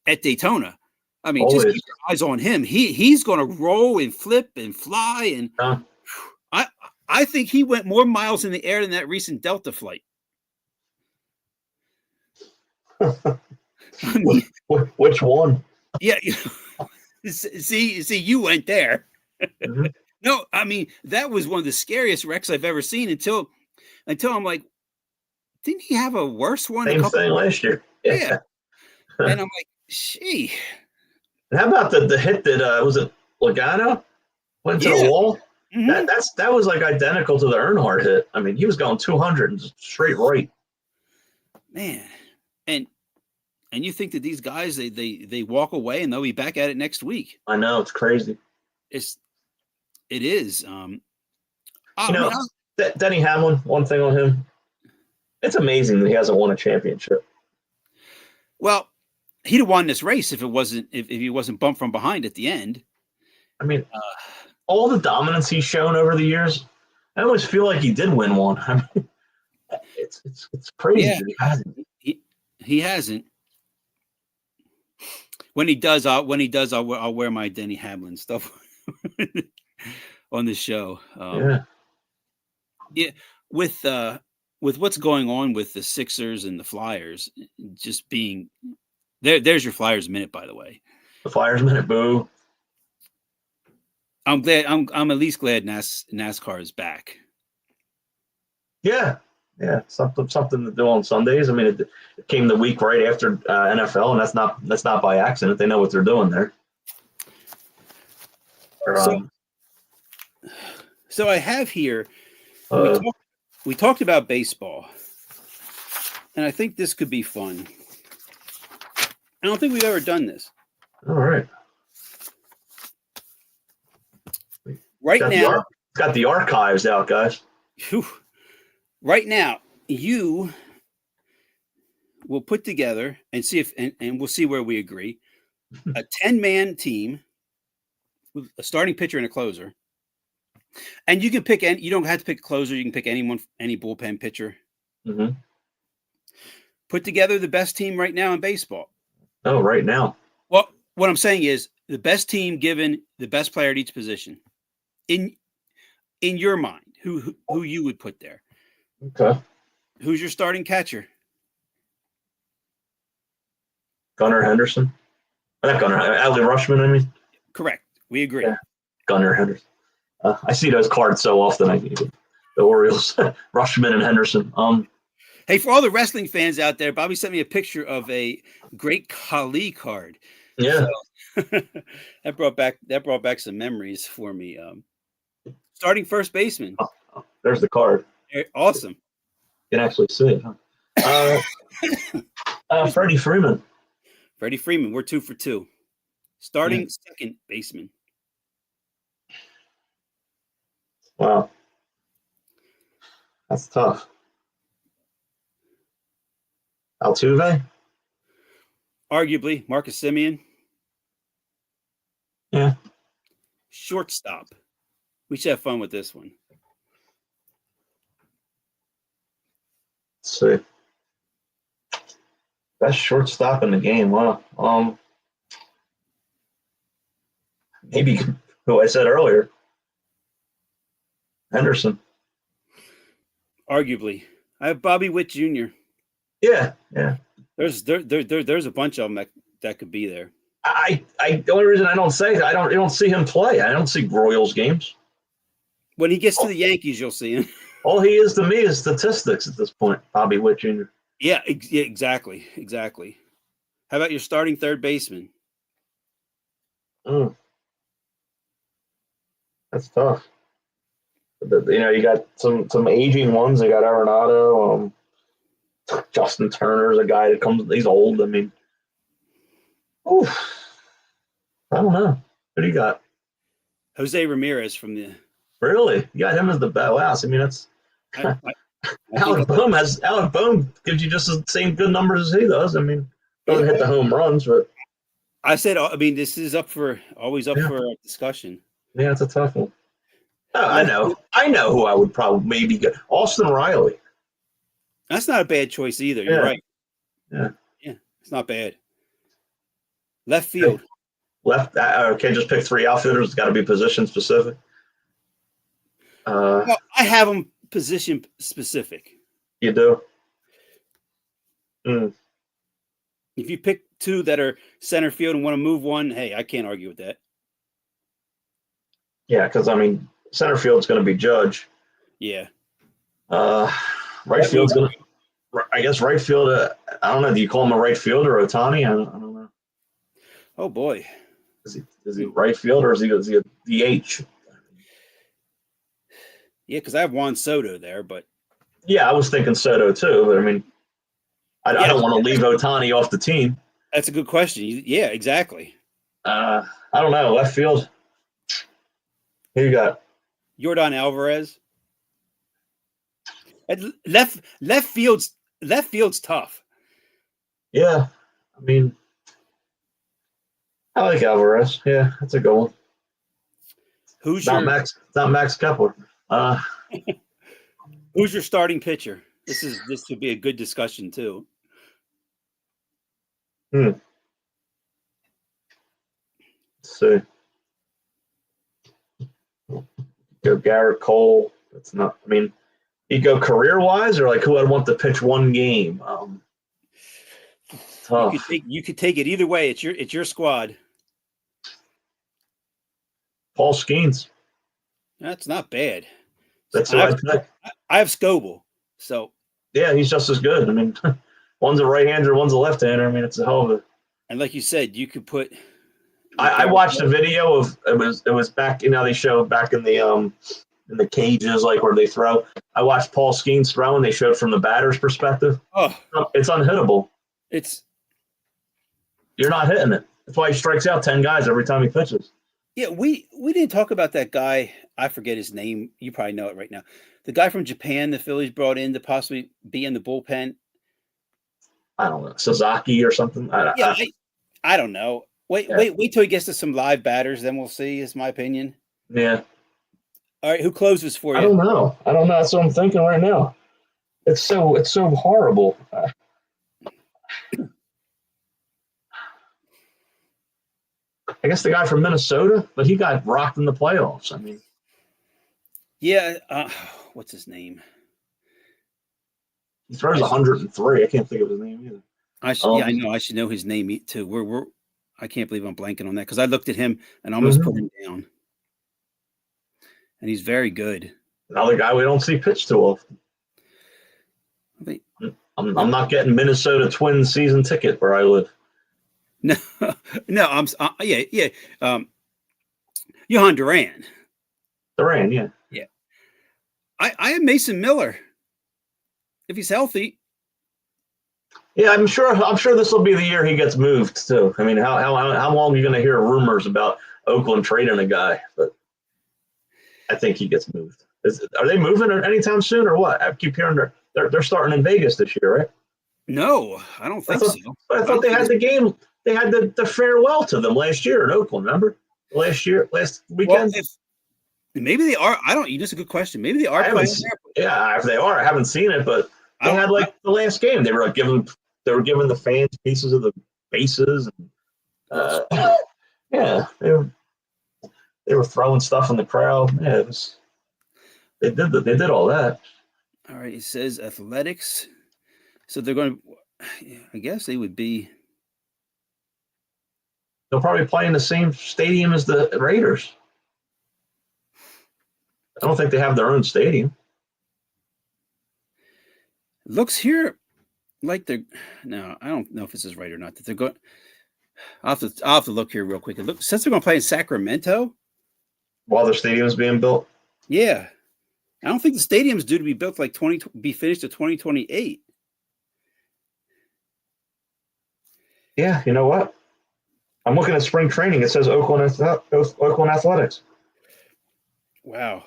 at Daytona. I mean, Always. just keep your eyes on him. He's going to roll and flip and fly, and I think he went more miles in the air than that recent Delta flight. I mean, which one? Yeah, see, you went there. Mm-hmm. No, I mean that was one of the scariest wrecks I've ever seen. Until I'm like, didn't he have a worse one? Same thing last year. Yeah. And I'm like, gee. And how about the hit that was it Logano went to the wall? Mm-hmm. That was like identical to the Earnhardt hit. I mean, he was going 200 and straight right. Man, and you think that these guys they walk away and they'll be back at it next week? I know, it's crazy. It is. Denny Hamlin. One thing on him, it's amazing that he hasn't won a championship. Well, he'd have won this race if he wasn't bumped from behind at the end. I mean, all the dominance he's shown over the years, I always feel like he did win one. I mean, it's crazy. Yeah, that he hasn't. He hasn't. When he does, I'll wear my Denny Hamlin stuff on the show. Yeah, with what's going on with the Sixers and the Flyers, just being there's your Flyers minute, by the way. The Flyers minute, boo. I'm glad. I'm at least glad NASCAR is back. Yeah, something to do on Sundays. I mean, it came the week right after NFL, and that's not by accident. They know what they're doing there. So I have here. We talked about baseball, and I think this could be fun. I don't think we've ever done this. All right. Got the archives out, guys. Whew. Right now, you will put together and see if, and we'll see where we agree, a 10-man team with a starting pitcher and a closer. And you can pick any, you don't have to pick a closer. You can pick anyone, any bullpen pitcher. Mm-hmm. Put together the best team right now in baseball. Oh, right now. Well, what I'm saying is the best team given the best player at each position. In your mind, who you would put there? Okay. Who's your starting catcher? Gunnar Henderson. Not Gunnar. Adley Rutschman, I mean. Correct. We agree. Yeah. Gunnar Henderson. I see those cards so often. The Orioles, Rutschman and Henderson. Hey, for all the wrestling fans out there, Bobby sent me a picture of a Great Khali card. Yeah. That brought back some memories for me. Starting first baseman. Oh, there's the card. Awesome. You can actually see it, huh? Freddie Freeman. Freddie Freeman. We're 2 for 2. Starting second baseman. Wow. That's tough. Altuve? Arguably, Marcus Simeon. Yeah. Shortstop. We should have fun with this one. Let's see. Best shortstop in the game. Wow. Maybe who I said earlier. Henderson. Arguably. I have Bobby Witt Jr. Yeah. There's a bunch of them that could be there. The only reason I don't say that, you don't see him play. I don't see Royals games. When he gets to the Yankees, you'll see him. All he is to me is statistics at this point. Bobby Witt Jr. Yeah, exactly. How about your starting third baseman? That's tough. You got some aging ones. They got Arenado. Justin Turner's a guy that comes. He's old. I mean, I don't know. What do you got? Jose Ramirez from the. Really, you got him as the best. I mean, that's. Alec Bohm gives you just the same good numbers as he does. I mean, doesn't hit the home runs, but. I said, this is always up for a discussion. Yeah, it's a tough one. Oh, I know who I would probably maybe get. Austin Riley. That's not a bad choice either. You're right. Yeah, it's not bad. Left field. Left. Okay, just pick 3 outfielders. It's got to be position specific. Well, I have them position specific. You do. If you pick 2 that are center field and want to move one, hey, I can't argue with that. Yeah, because center field's going to be Judge. Yeah. Right field's going to. I guess right field. I don't know. Do you call him a right fielder or Ohtani? I don't know. Oh boy. Is he right field or is he a DH? Yeah, because I have Juan Soto there, but. Yeah, I was thinking Soto too, but I don't want to leave Ohtani off the team. That's a good question. Yeah, exactly. I don't know. Left field. Who you got? Yordan Alvarez. Left field's tough. Yeah, I like Alvarez. Yeah, that's a good one. Who's not Max Kepler. Who's your starting pitcher? This would be a good discussion too. Let's see. Go Garrett Cole. That's not. You go career wise or like who I'd want to pitch one game. Tough. You could take it either way. It's your squad. Paul Skeens. That's not bad. That's what I pick. I have Scoble. So yeah, he's just as good. One's a right-hander, one's a left-hander. It's a hell of a. And like you said, you could put. I watched a video of it was back. They show back in the cages like where they throw. I watched Paul Skeens throw and they showed from the batter's perspective. Oh, it's unhittable. You're not hitting it. That's why he strikes out 10 guys every time he pitches. Yeah, we didn't talk about that guy. I forget his name. You probably know it right now. The guy from Japan the Phillies brought in to possibly be in the bullpen. I don't know. Sasaki or something. I don't know. Wait till he gets to some live batters, then we'll see, is my opinion. Yeah. All right, who closes for you? I don't know. That's what I'm thinking right now. It's so horrible. I guess the guy from Minnesota, but he got rocked in the playoffs. Yeah. What's his name? He throws 103. I can't think of his name either. I know. I should know his name too. I can't believe I'm blanking on that because I looked at him and almost put him down. And he's very good. Another guy we don't see pitch too often. I'm not getting Minnesota Twins season ticket where I live. No, no, yeah. Johan Duran. Duran, yeah. Yeah. I have Mason Miller. If he's healthy. Yeah, I'm sure this will be the year he gets moved too. I mean, how long are you going to hear rumors about Oakland trading a guy? But I think he gets moved. Are they moving anytime soon or what? I keep hearing they're starting in Vegas this year, right? No, I don't think so. I thought they had the game. They had the farewell to them last year in Oakland. Remember last weekend? Well, maybe they are. I don't. That's a good question. Maybe they are playing there. Yeah, if they are, I haven't seen it, but they had the last game. They were giving the fans pieces of the bases. And, yeah, they were throwing stuff in the crowd. Yeah, they did all that. All right, it says athletics. So they're going to. I guess they would be. They'll probably play in the same stadium as the Raiders. I don't think they have their own stadium. Looks here like they're. No, I don't know if this is right or not. That they're going. I'll have to look here real quick. It looks since they're going to play in Sacramento. While their stadium's being built. Yeah, I don't think the stadium's due to be built be finished in 2028. Yeah, you know what? I'm looking at spring training. It says Oakland Athletics. Wow.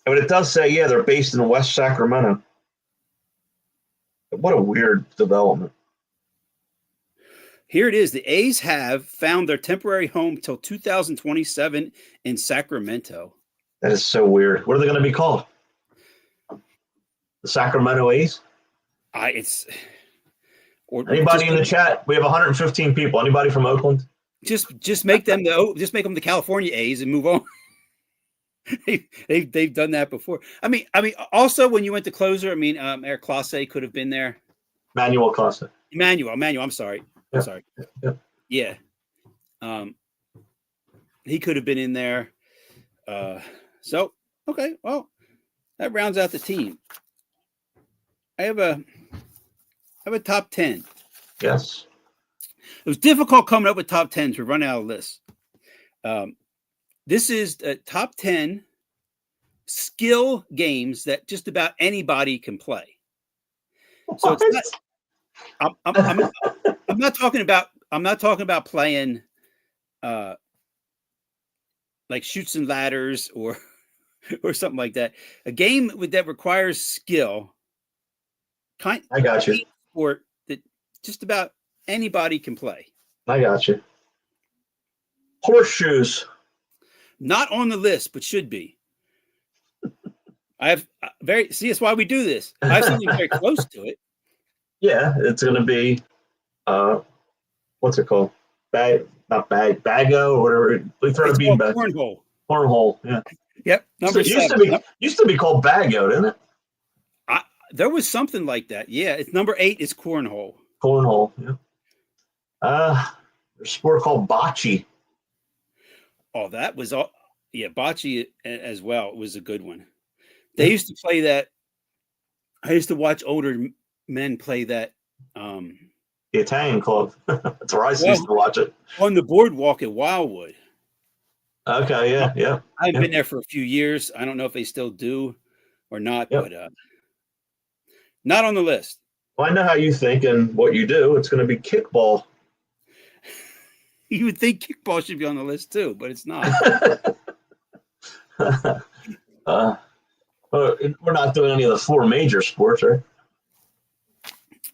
But it does say, yeah, they're based in West Sacramento. What a weird development. Here it is. The A's have found their temporary home till 2027 in Sacramento. That is so weird. What are they going to be called? The Sacramento A's? Anybody in the chat? We have 115 people. Anybody from Oakland? Just make them the California A's and move on. They've done that before. I mean, also when you went to closer, Eric Classe could have been there. Manuel Classe. Emmanuel. I'm sorry. Yeah. I'm sorry. Yeah. He could have been in there. So okay. Well, that rounds out the team. I have a top 10. Yes. It was difficult coming up with top 10s. We're running out of lists. This is a top 10 skill games that just about anybody can play. So it's not, I'm not talking about playing like Chutes and Ladders or something like that. A game that requires skill. I got you. Sport that just about anybody can play. I got you. Horseshoes. Not on the list, but should be. That's why we do this. I have something very close to it. Yeah, it's going to be, what's it called? Bago or whatever. We throw a bean back. Cornhole. Cornhole, yeah. Yep. Number 7. Used to be called Bago, didn't it? There was something like that. Yeah, it's number 8 is cornhole. Cornhole, yeah. There's a sport called bocce. Oh, that was all. Yeah, bocce as well. It was a good one. They used to play that. I used to watch older men play that. The Italian club. That's where I used to watch it. On the boardwalk at Wildwood. Okay, yeah. I've been there for a few years. I don't know if they still do or not, but not on the list. Well, I know how you think and what you do. It's going to be kickball. You would think kickball should be on the list too, but it's not. We're not doing any of the 4 major sports, right?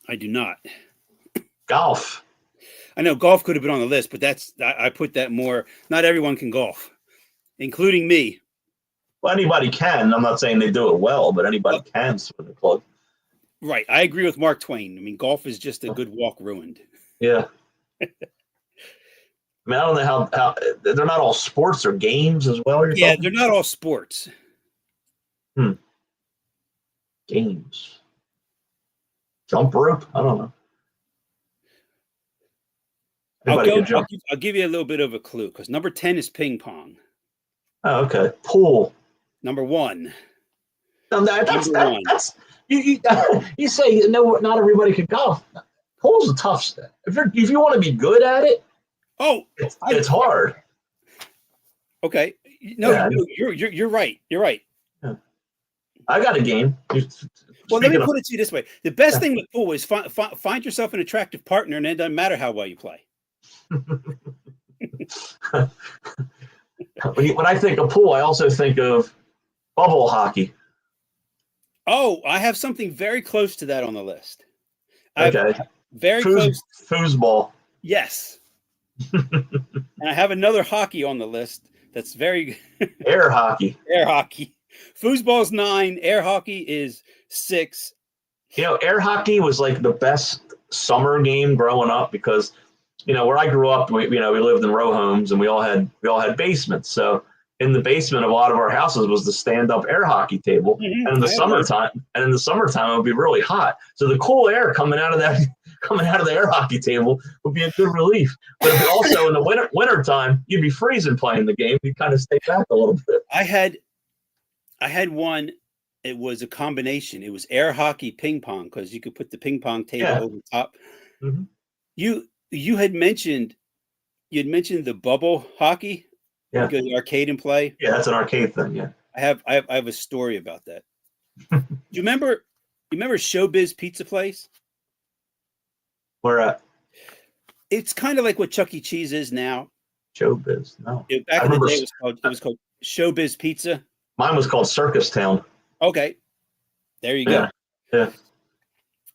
I do not. Golf. I know golf could have been on the list, but I put that more. Not everyone can golf, including me. Well, anybody can. I'm not saying they do it well, but anybody can swim the club. Right. I agree with Mark Twain. I mean, golf is just a good walk ruined. Yeah. I don't know how they're not all sports or games as well. Yeah, they're not all sports. Games. Jump rope? I don't know. I'll give you a little bit of a clue because number 10 is ping pong. Oh, okay. Pool. Number 1. No, that's you say no. Not everybody can golf. Pool's a tough step. If you want to be good at it, Oh, It's hard. Okay. No, Yeah. you're right. You're right. Yeah. I got a game. Well, let me Speaking of, put it to you this way: the best thing with pool is find yourself an attractive partner, and it doesn't matter how well you play. when I think of pool, I also think of bubble hockey. Oh, I have something very close to that on the list. Okay. Very close. Foosball. Yes. And I have another hockey on the list that's very Air hockey. air hockey. Foosball's 9, air hockey is 6. Air hockey was like the best summer game growing up because, where I grew up, we lived in row homes and we all had basements. So in the basement of a lot of our houses was the stand-up air hockey table. Mhm. And in the summertime, it would be really hot. So the cool air coming out of the air hockey table would be a good relief. But also in the wintertime, you'd be freezing playing the game. You kind of stay back a little bit. I had one. It was a combination. It was air hockey, ping pong, because you could put the ping pong table over the top. Mm-hmm. You had mentioned the bubble hockey. Yeah. You go to the arcade and play. Yeah, that's an arcade thing. Yeah. I have a story about that. Do you remember Showbiz Pizza Place? Where at? It's kind of like what Chuck E. Cheese is now. Showbiz. No. Back in the day, it was called Showbiz Pizza. Mine was called Circus Town. Okay, there you go. Yeah.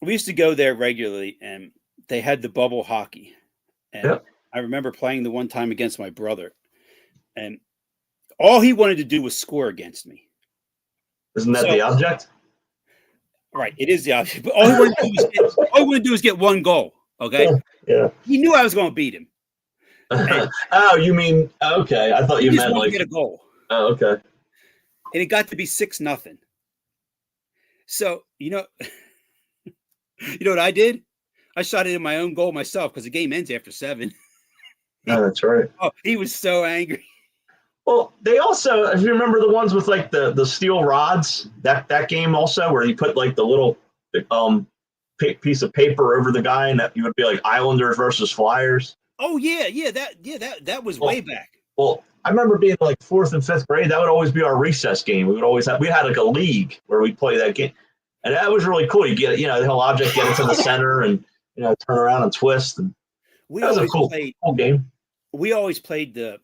We used to go there regularly, and they had the bubble hockey. And I remember playing the one time against my brother, and all he wanted to do was score against me. Isn't that the object? Right, it is the object. But all he wanted to do was get one goal. Okay. Yeah. He knew I was going to beat him. Oh, you mean okay? I thought you meant like get a goal. Oh, okay. And it got to be 6-0. So you know what I did? I shot it in my own goal myself because the game ends after 7. No, that's right. Oh, he was so angry. Well, they also, if you remember the ones with like the steel rods, that game also where you put like the little piece of paper over the guy and that you would be like Islanders versus Flyers. Oh yeah, that was way back. Well, I remember being like 4th and 5th grade. That would always be our recess game. We had like a league where we'd play that game, and that was really cool. You get the whole object, get it to the center, and turn around and twist. And that was a cool game. We always played the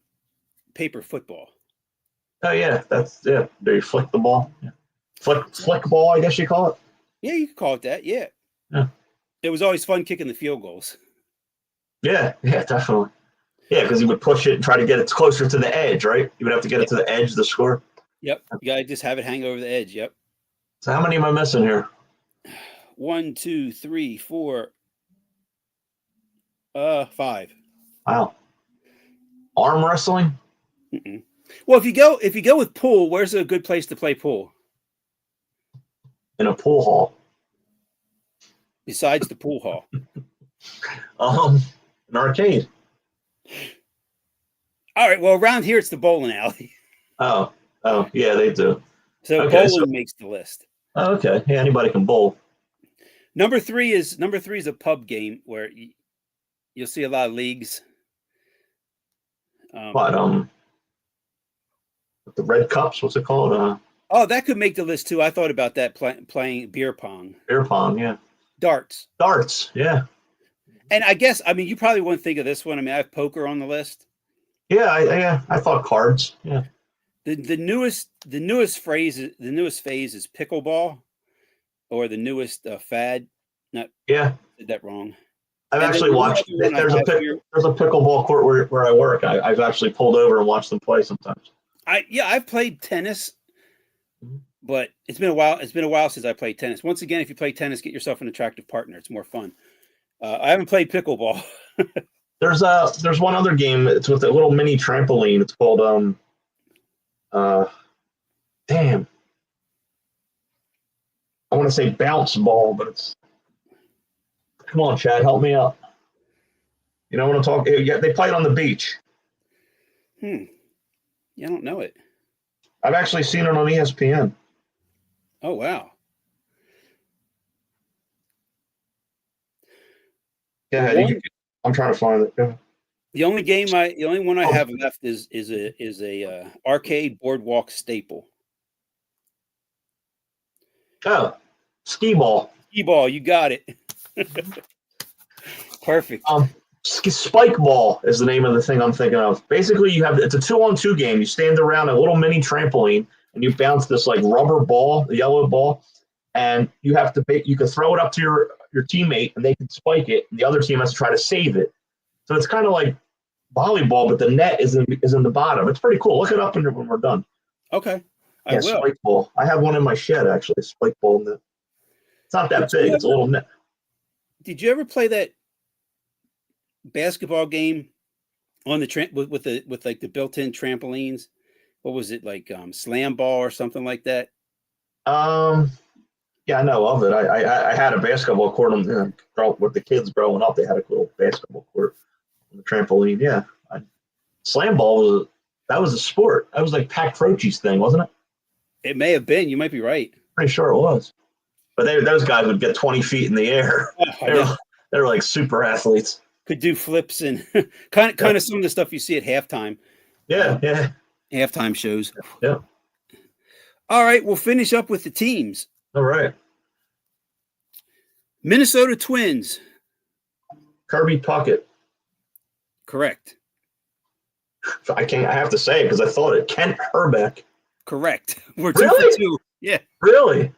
paper football. Oh yeah, there you flick the ball. Yeah. Flick ball, I guess you call it. Yeah, you could call it that. Yeah. It was always fun kicking the field goals. Yeah, definitely. Yeah, because you would push it and try to get it closer to the edge, right? You would have to get it to the edge of the score. Yep. You gotta just have it hang over the edge. Yep. So how many am I missing here? 1, 2, 3, 4. 5. Wow. Arm wrestling? Mm-mm. Well, if you go with pool, where's a good place to play pool? In a pool hall. Besides the pool hall. An arcade. All right. Well, around here it's the bowling alley. Oh, yeah, they do. So bowling makes the list. Oh, okay. Yeah, anybody can bowl. Number three is a pub game where you'll see a lot of leagues. The red cups, what's it called? That could make the list too. I thought about that playing beer pong. Beer pong, yeah. Darts, yeah. And I guess you probably wouldn't think of this one. I mean, I have poker on the list. Yeah, I thought cards. Yeah. The newest phase is pickleball, or the newest fad. Yeah. Did that wrong. I've actually watched. There's a pickleball court where I work. I've actually pulled over and watched them play sometimes. I've played tennis, but it's been a while. It's been a while since I played tennis. Once again, if you play tennis, get yourself an attractive partner. It's more fun. I haven't played pickleball. There's one other game. It's with a little mini trampoline. It's called damn. I want to say bounce ball, but it's. Come on, Chad, help me out. You know what I'm talking? Yeah, they play it on the beach. Yeah, I don't know it. I've actually seen it on ESPN. Oh wow. Yeah, I'm trying to find it. The only one I have left is a arcade boardwalk staple. Oh, skee ball. Skee ball, you got it. Perfect. Spike ball is the name of the thing I'm thinking of. Basically, it's a 2-on-2 game. You stand around a little mini trampoline and you bounce this like rubber ball, the yellow ball, and you can throw it up to your teammate and they can spike it, and the other team has to try to save it. So it's kind of like volleyball, but the net is in the bottom. It's pretty cool. Look it up when we're done. Okay, I will. Spike ball. I have one in my shed actually. Spike ball net. It's not that big. It's a little net. Did you ever play that basketball game on the with like the built-in trampolines? What was it like? Slam ball or something like that? Yeah, I know of it. I had a basketball court with the kids growing up. They had a little basketball court on the trampoline. Yeah, slam ball was a sport. That was like Pat Croce's thing, wasn't it? It may have been. You might be right. Pretty sure it was. But those guys would get 20 feet in the air. They were like super athletes. Could do flips and kind of some of the stuff you see at halftime. Yeah. Halftime shows. Yeah. All right, we'll finish up with the teams. All right. Minnesota Twins. Kirby Puckett. Correct. I have to say it because I thought it. Kent Herbeck. Correct. We're really? 2 for 2. Yeah. Really?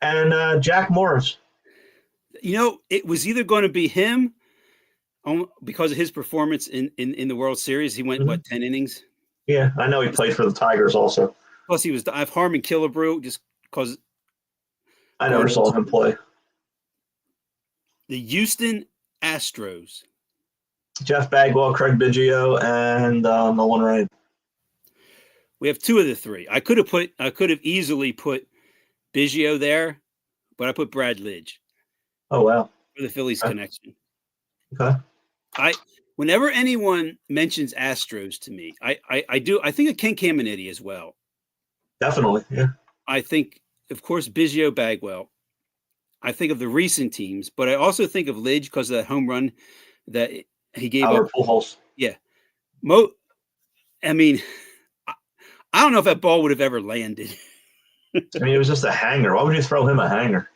And Jack Morris. It was either going to be him because of his performance in the World Series. He went, 10 innings? Yeah, I know he played for the Tigers also. Plus, I have Harmon Killebrew just because. I never saw him play. The Houston Astros. Jeff Bagwell, Craig Biggio, and Nolan Ryan. We have 2 of the 3. I could have easily put Biggio there, but I put Brad Lidge. Oh wow! For the Phillies connection. Okay. Whenever anyone mentions Astros to me, I think of Ken Caminiti as well. Definitely, yeah. I think, of course, Biggio, Bagwell. I think of the recent teams, but I also think of Lidge because of that home run that he gave up. Pujols. Yeah. I mean, I don't know if that ball would have ever landed. I mean, it was just a hanger. Why would you throw him a hanger?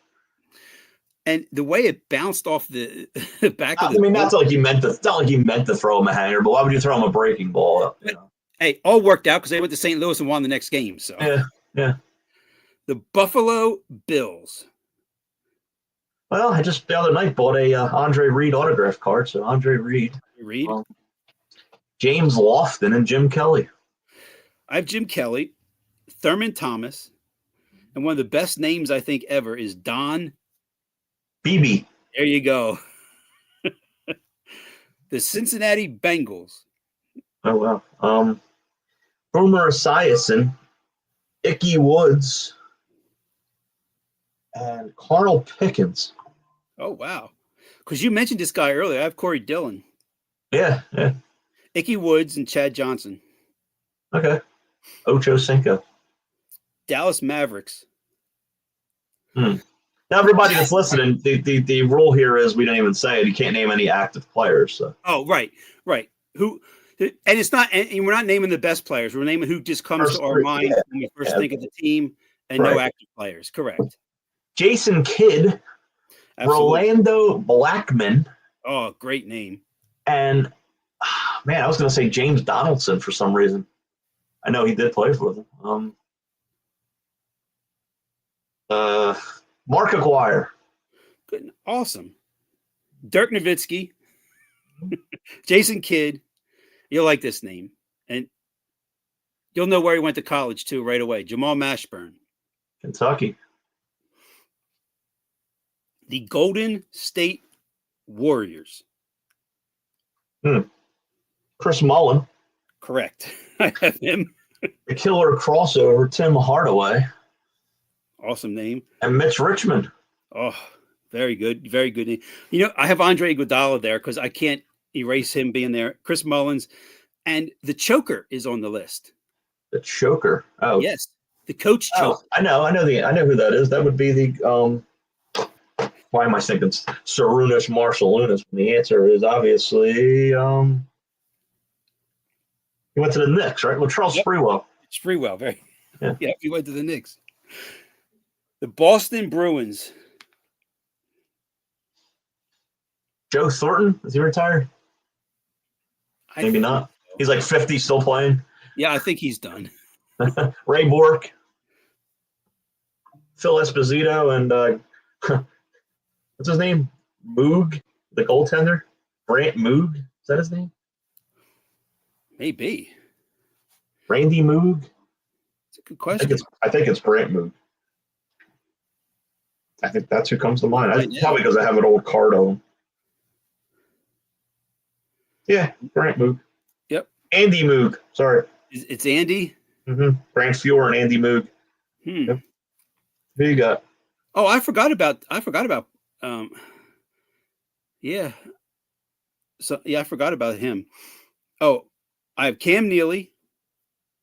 And the way it bounced off the back of the ball. It's not like he meant to throw him a hanger, but why would you throw him a breaking ball? Hey, all worked out because they went to St. Louis and won the next game. So yeah. The Buffalo Bills. Well, I just the other night bought a Andre Reed autograph card. So Andre Reed. James Lofton and Jim Kelly. I have Jim Kelly, Thurman Thomas, and one of the best names I think ever is Don Beebe. There you go. The Cincinnati Bengals. Oh, wow. Homer Esiason, Icky Woods, and Carl Pickens. Oh, wow. Because you mentioned this guy earlier. I have Corey Dillon. Yeah. Icky Woods and Chad Johnson. Okay. Ocho Cinco. Dallas Mavericks. Now, everybody that's listening, the rule here is we don't even say it. You can't name any active players. So. Oh, right. Who? And it's not. And we're not naming the best players. We're naming who just comes to our mind when we first think of the team, and no active players. Correct. Jason Kidd, Absolutely. Rolando Blackman. Oh, great name. And man, I was going to say James Donaldson for some reason. I know he did play for them. Mark Aguirre. Good. Awesome. Dirk Nowitzki. Jason Kidd. You'll like this name. And you'll know where he went to college, too, right away. Jamal Mashburn. Kentucky. The Golden State Warriors. Chris Mullen. Correct. I have him. The killer crossover, Tim Hardaway. Awesome name. And Mitch Richmond. Oh, very good. Very good name. I have Andre Iguodala there because I can't erase him being there. Chris Mullins. And the Choker is on the list. The Choker? Oh. Yes. The Coach Choker. I know who that is. That would be the why am I thinking Sarunas Marshall Lunas? The answer is obviously He went to the Knicks, right? Latrell Sprewell. Sprewell, very. Yeah. Yeah, he went to the Knicks. The Boston Bruins. Joe Thornton, is he retired? Maybe not. He's like 50, still playing. Yeah, I think he's done. Ray Bork, Phil Esposito, and what's his name? Moog, the goaltender. Brant Moog, is that his name? Maybe. Randy Moog. It's a good question. I think it's Brant Moog. I think that's who comes to mind. Probably because I have an old card of him. Yeah, Brant Moog. Yep. Andy Moog. Sorry. It's Andy? Mm-hmm. Brant Fuhr and Andy Moog. Yep. Who you got? Oh, I forgot about yeah. So yeah, I forgot about him. Oh, I have Cam Neely,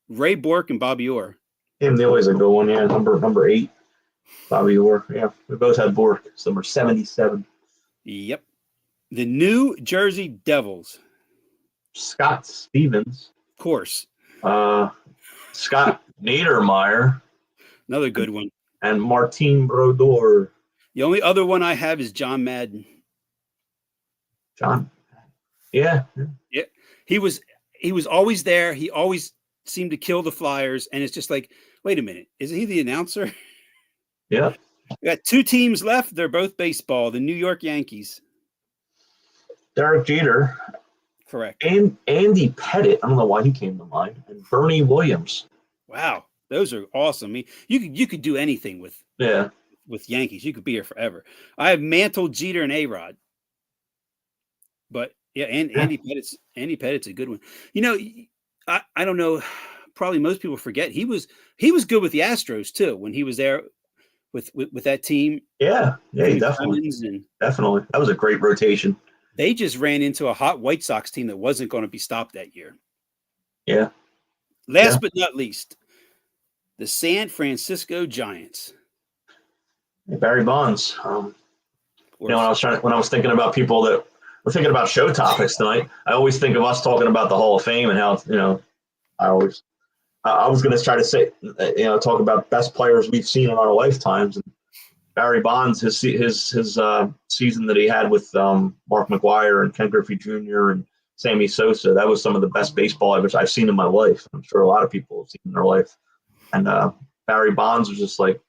Ray Bork, and Bobby Orr. Cam Neely's a good one, yeah. Number 8. Bobby Orr. Yeah. We both had Bork. It's number 77. Yep. The New Jersey Devils. Scott Stevens. Of course. Scott Niedermeyer. Another good one. And Martin Brodeur. The only other one I have is John Madden. John. Yeah. Yeah. He was always there. He always seemed to kill the Flyers. And it's just like, wait a minute. Isn't he the announcer? Yeah. We got 2 teams left. They're both baseball. The New York Yankees. Derek Jeter. Correct. And Andy Pettit. I don't know why he came to mind. And Bernie Williams. Wow. Those are awesome. I mean, you could do anything with Yankees. You could be here forever. I have Mantle, Jeter, and A-Rod. But yeah, Andy Pettit's a good one. You know, I don't know. Probably most people forget he was good with the Astros too when he was there with that team. Yeah, he definitely. Definitely. That was a great rotation. They just ran into a hot White Sox team that wasn't going to be stopped that year. Yeah. Last but not least, the San Francisco Giants. Barry Bonds. When I was thinking about people that were thinking about show topics tonight, I always think of us talking about the Hall of Fame and how, I was going to try to say, talk about best players we've seen in our lifetimes. And Barry Bonds, his season that he had with Mark McGwire and Ken Griffey Jr. and Sammy Sosa, that was some of the best baseball I've seen in my life. I'm sure a lot of people have seen in their life. And Barry Bonds was just like,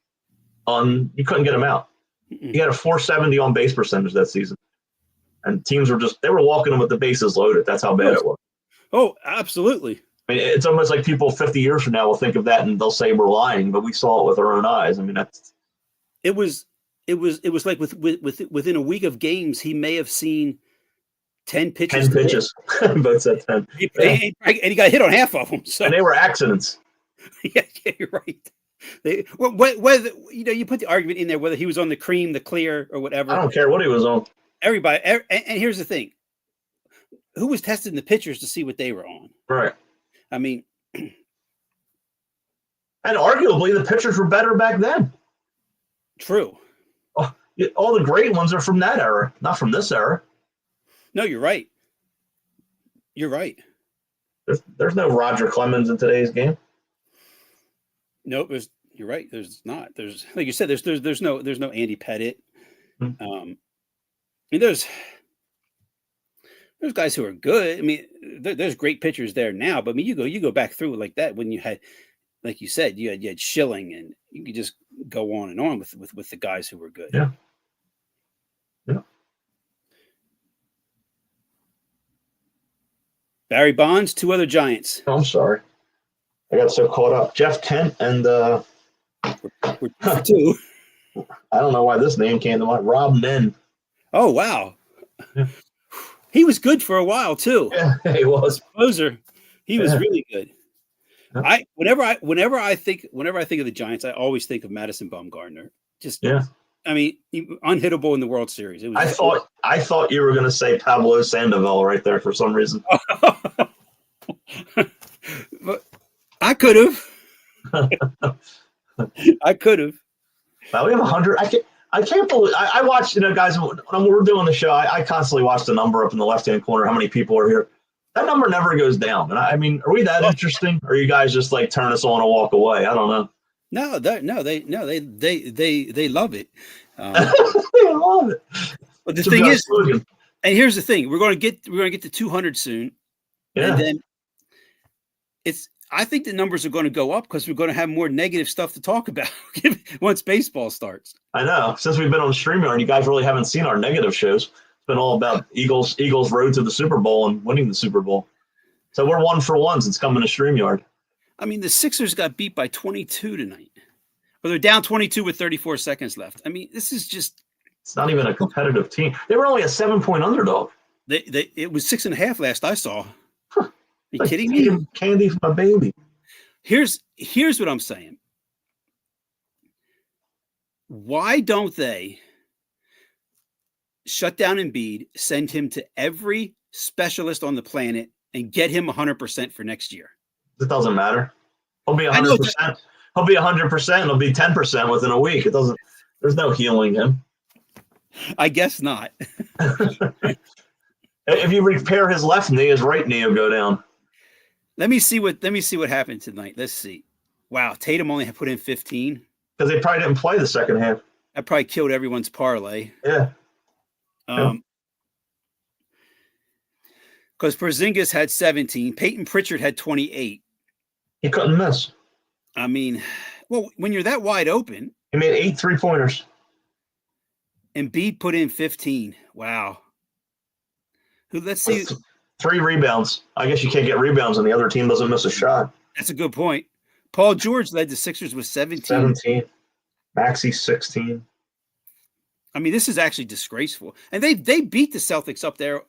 you couldn't get him out. He had a .470 on base percentage that season. And teams they were walking him with the bases loaded. That's how bad it was. Oh, absolutely. I mean, it's almost like people 50 years from now will think of that and they'll say we're lying, but we saw it with our own eyes. I mean, it was like within a week of games, he may have seen 10 pitches. 10 pitches. Both said 10. And he got hit on half of them. So. And they were accidents. Yeah, you're right. Whether you put the argument in there whether he was on the cream, the clear, or whatever. I don't care what he was on. Everybody, and here's the thing: who was testing the pitchers to see what they were on? Right. I mean, and arguably the pitchers were better back then. True. All the great ones are from that era, not from this era. No, you're right. You're right. There's no Roger Clemens in today's game. No, you're right. There's not. There's, like you said, there's no Andy Pettit. Mm-hmm. I mean, there's guys who are good. I mean, there's great pitchers there now. But I mean, you go back through it like that when you had, like you said, you had Schilling, and you could just go on and on with the guys who were good. Yeah. Yeah. Barry Bonds, 2 other Giants. Oh, I'm sorry. I got so caught up. Jeff Kent and we're 2. I don't know why this name came to mind. Rob Nen. Oh, wow. Yeah. He was good for a while too. Yeah, he was. Closer. He was really good. Yeah. Whenever I think of the Giants, I always think of Madison Bumgarner. I mean, unhittable in the World Series. I thought you were going to say Pablo Sandoval right there for some reason. But I could have. I could have. Well, we have 100. I can't believe I watch, guys, when we're doing the show, I constantly watch the number up in the left-hand corner, how many people are here. That number never goes down. And I mean, are we that interesting? Or you guys just like turn us on and walk away? I don't know. No, they love it. They love it. But the thing is, and here's the thing: we're going to get to 200 soon, and then I think the numbers are going to go up because we're going to have more negative stuff to talk about once baseball starts. I know. Since we've been on StreamYard, you guys really haven't seen our negative shows. It's been all about Eagles road to the Super Bowl and winning the Super Bowl. So we're 1 for 1 since coming to StreamYard. I mean, the Sixers got beat by 22 tonight. But they're down 22 with 34 seconds left. I mean, this is just... It's not even a competitive team. They were only a 7-point underdog. It was 6.5 last I saw. Huh. Are you kidding me? Candy for my baby. Here's what I'm saying. Why don't they shut down Embiid, send him to every specialist on the planet, and get him 100% for next year? It doesn't matter. He'll be 100%. He'll be 100%. And he'll be 10% within a week. It doesn't. There's no healing him. I guess not. If you repair his left knee, his right knee will go down. Let me see what happened tonight. Let's see. Wow, Tatum only put in 15 because they probably didn't play the second half. That probably killed everyone's parlay. Yeah. Because Porzingis had 17, Peyton Pritchard had 28. He couldn't miss. I mean, well, when you're that wide open, he made 8 3-pointers. Embiid put in 15. Wow. Let's see. 3 rebounds. I guess you can't get rebounds and the other team doesn't miss a shot. That's a good point. Paul George led the Sixers with 17. 17. Maxey 16. I mean, this is actually disgraceful. And they beat the Celtics up there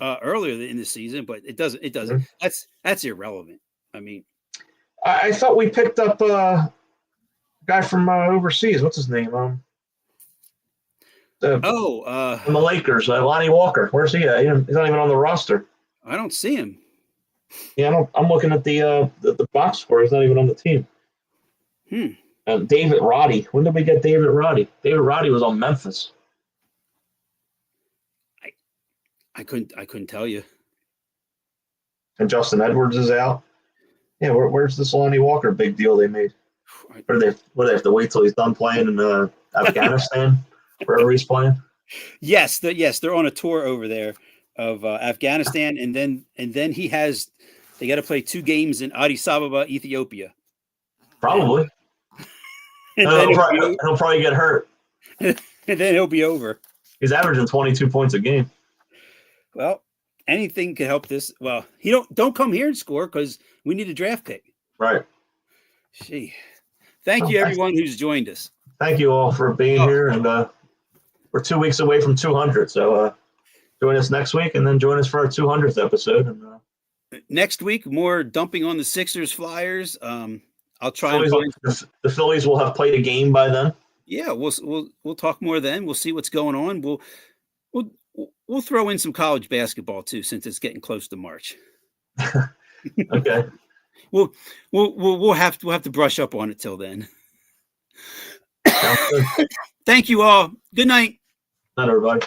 earlier in the season, but it doesn't. Mm-hmm. That's irrelevant. I mean, I thought we picked up a guy from overseas. What's his name? From the Lakers, Lonnie Walker. Where's he at? He's not even on the roster. I don't see him. Yeah, I'm looking at the box score. He's not even on the team. David Roddy. When did we get David Roddy? David Roddy was on Memphis. I couldn't tell you. And Justin Edwards is out. Yeah, where's this Lonnie Walker big deal they made? Or they have to wait till he's done playing in Afghanistan, wherever he's playing? Yes, they're on a tour over there of Afghanistan, and then they got to play 2 games in Addis Ababa, Ethiopia. Probably. And he'll probably get hurt. And then he'll be over. He's averaging 22 points a game. Well, anything could help this. Well, don't come here and score because we need a draft pick. Right. Gee. Thank you, everyone who's joined us. Thank you all for being here. And we're 2 weeks away from 200. So join us next week and then join us for our 200th episode. And, next week, more dumping on the Sixers Flyers. I'll try the Phillies will have played a game by then. Yeah, we'll talk more then. We'll see what's going on. We'll throw in some college basketball too, since it's getting close to March. Okay. We'll have to brush up on it till then. Thank you all. Good night. Night, everybody.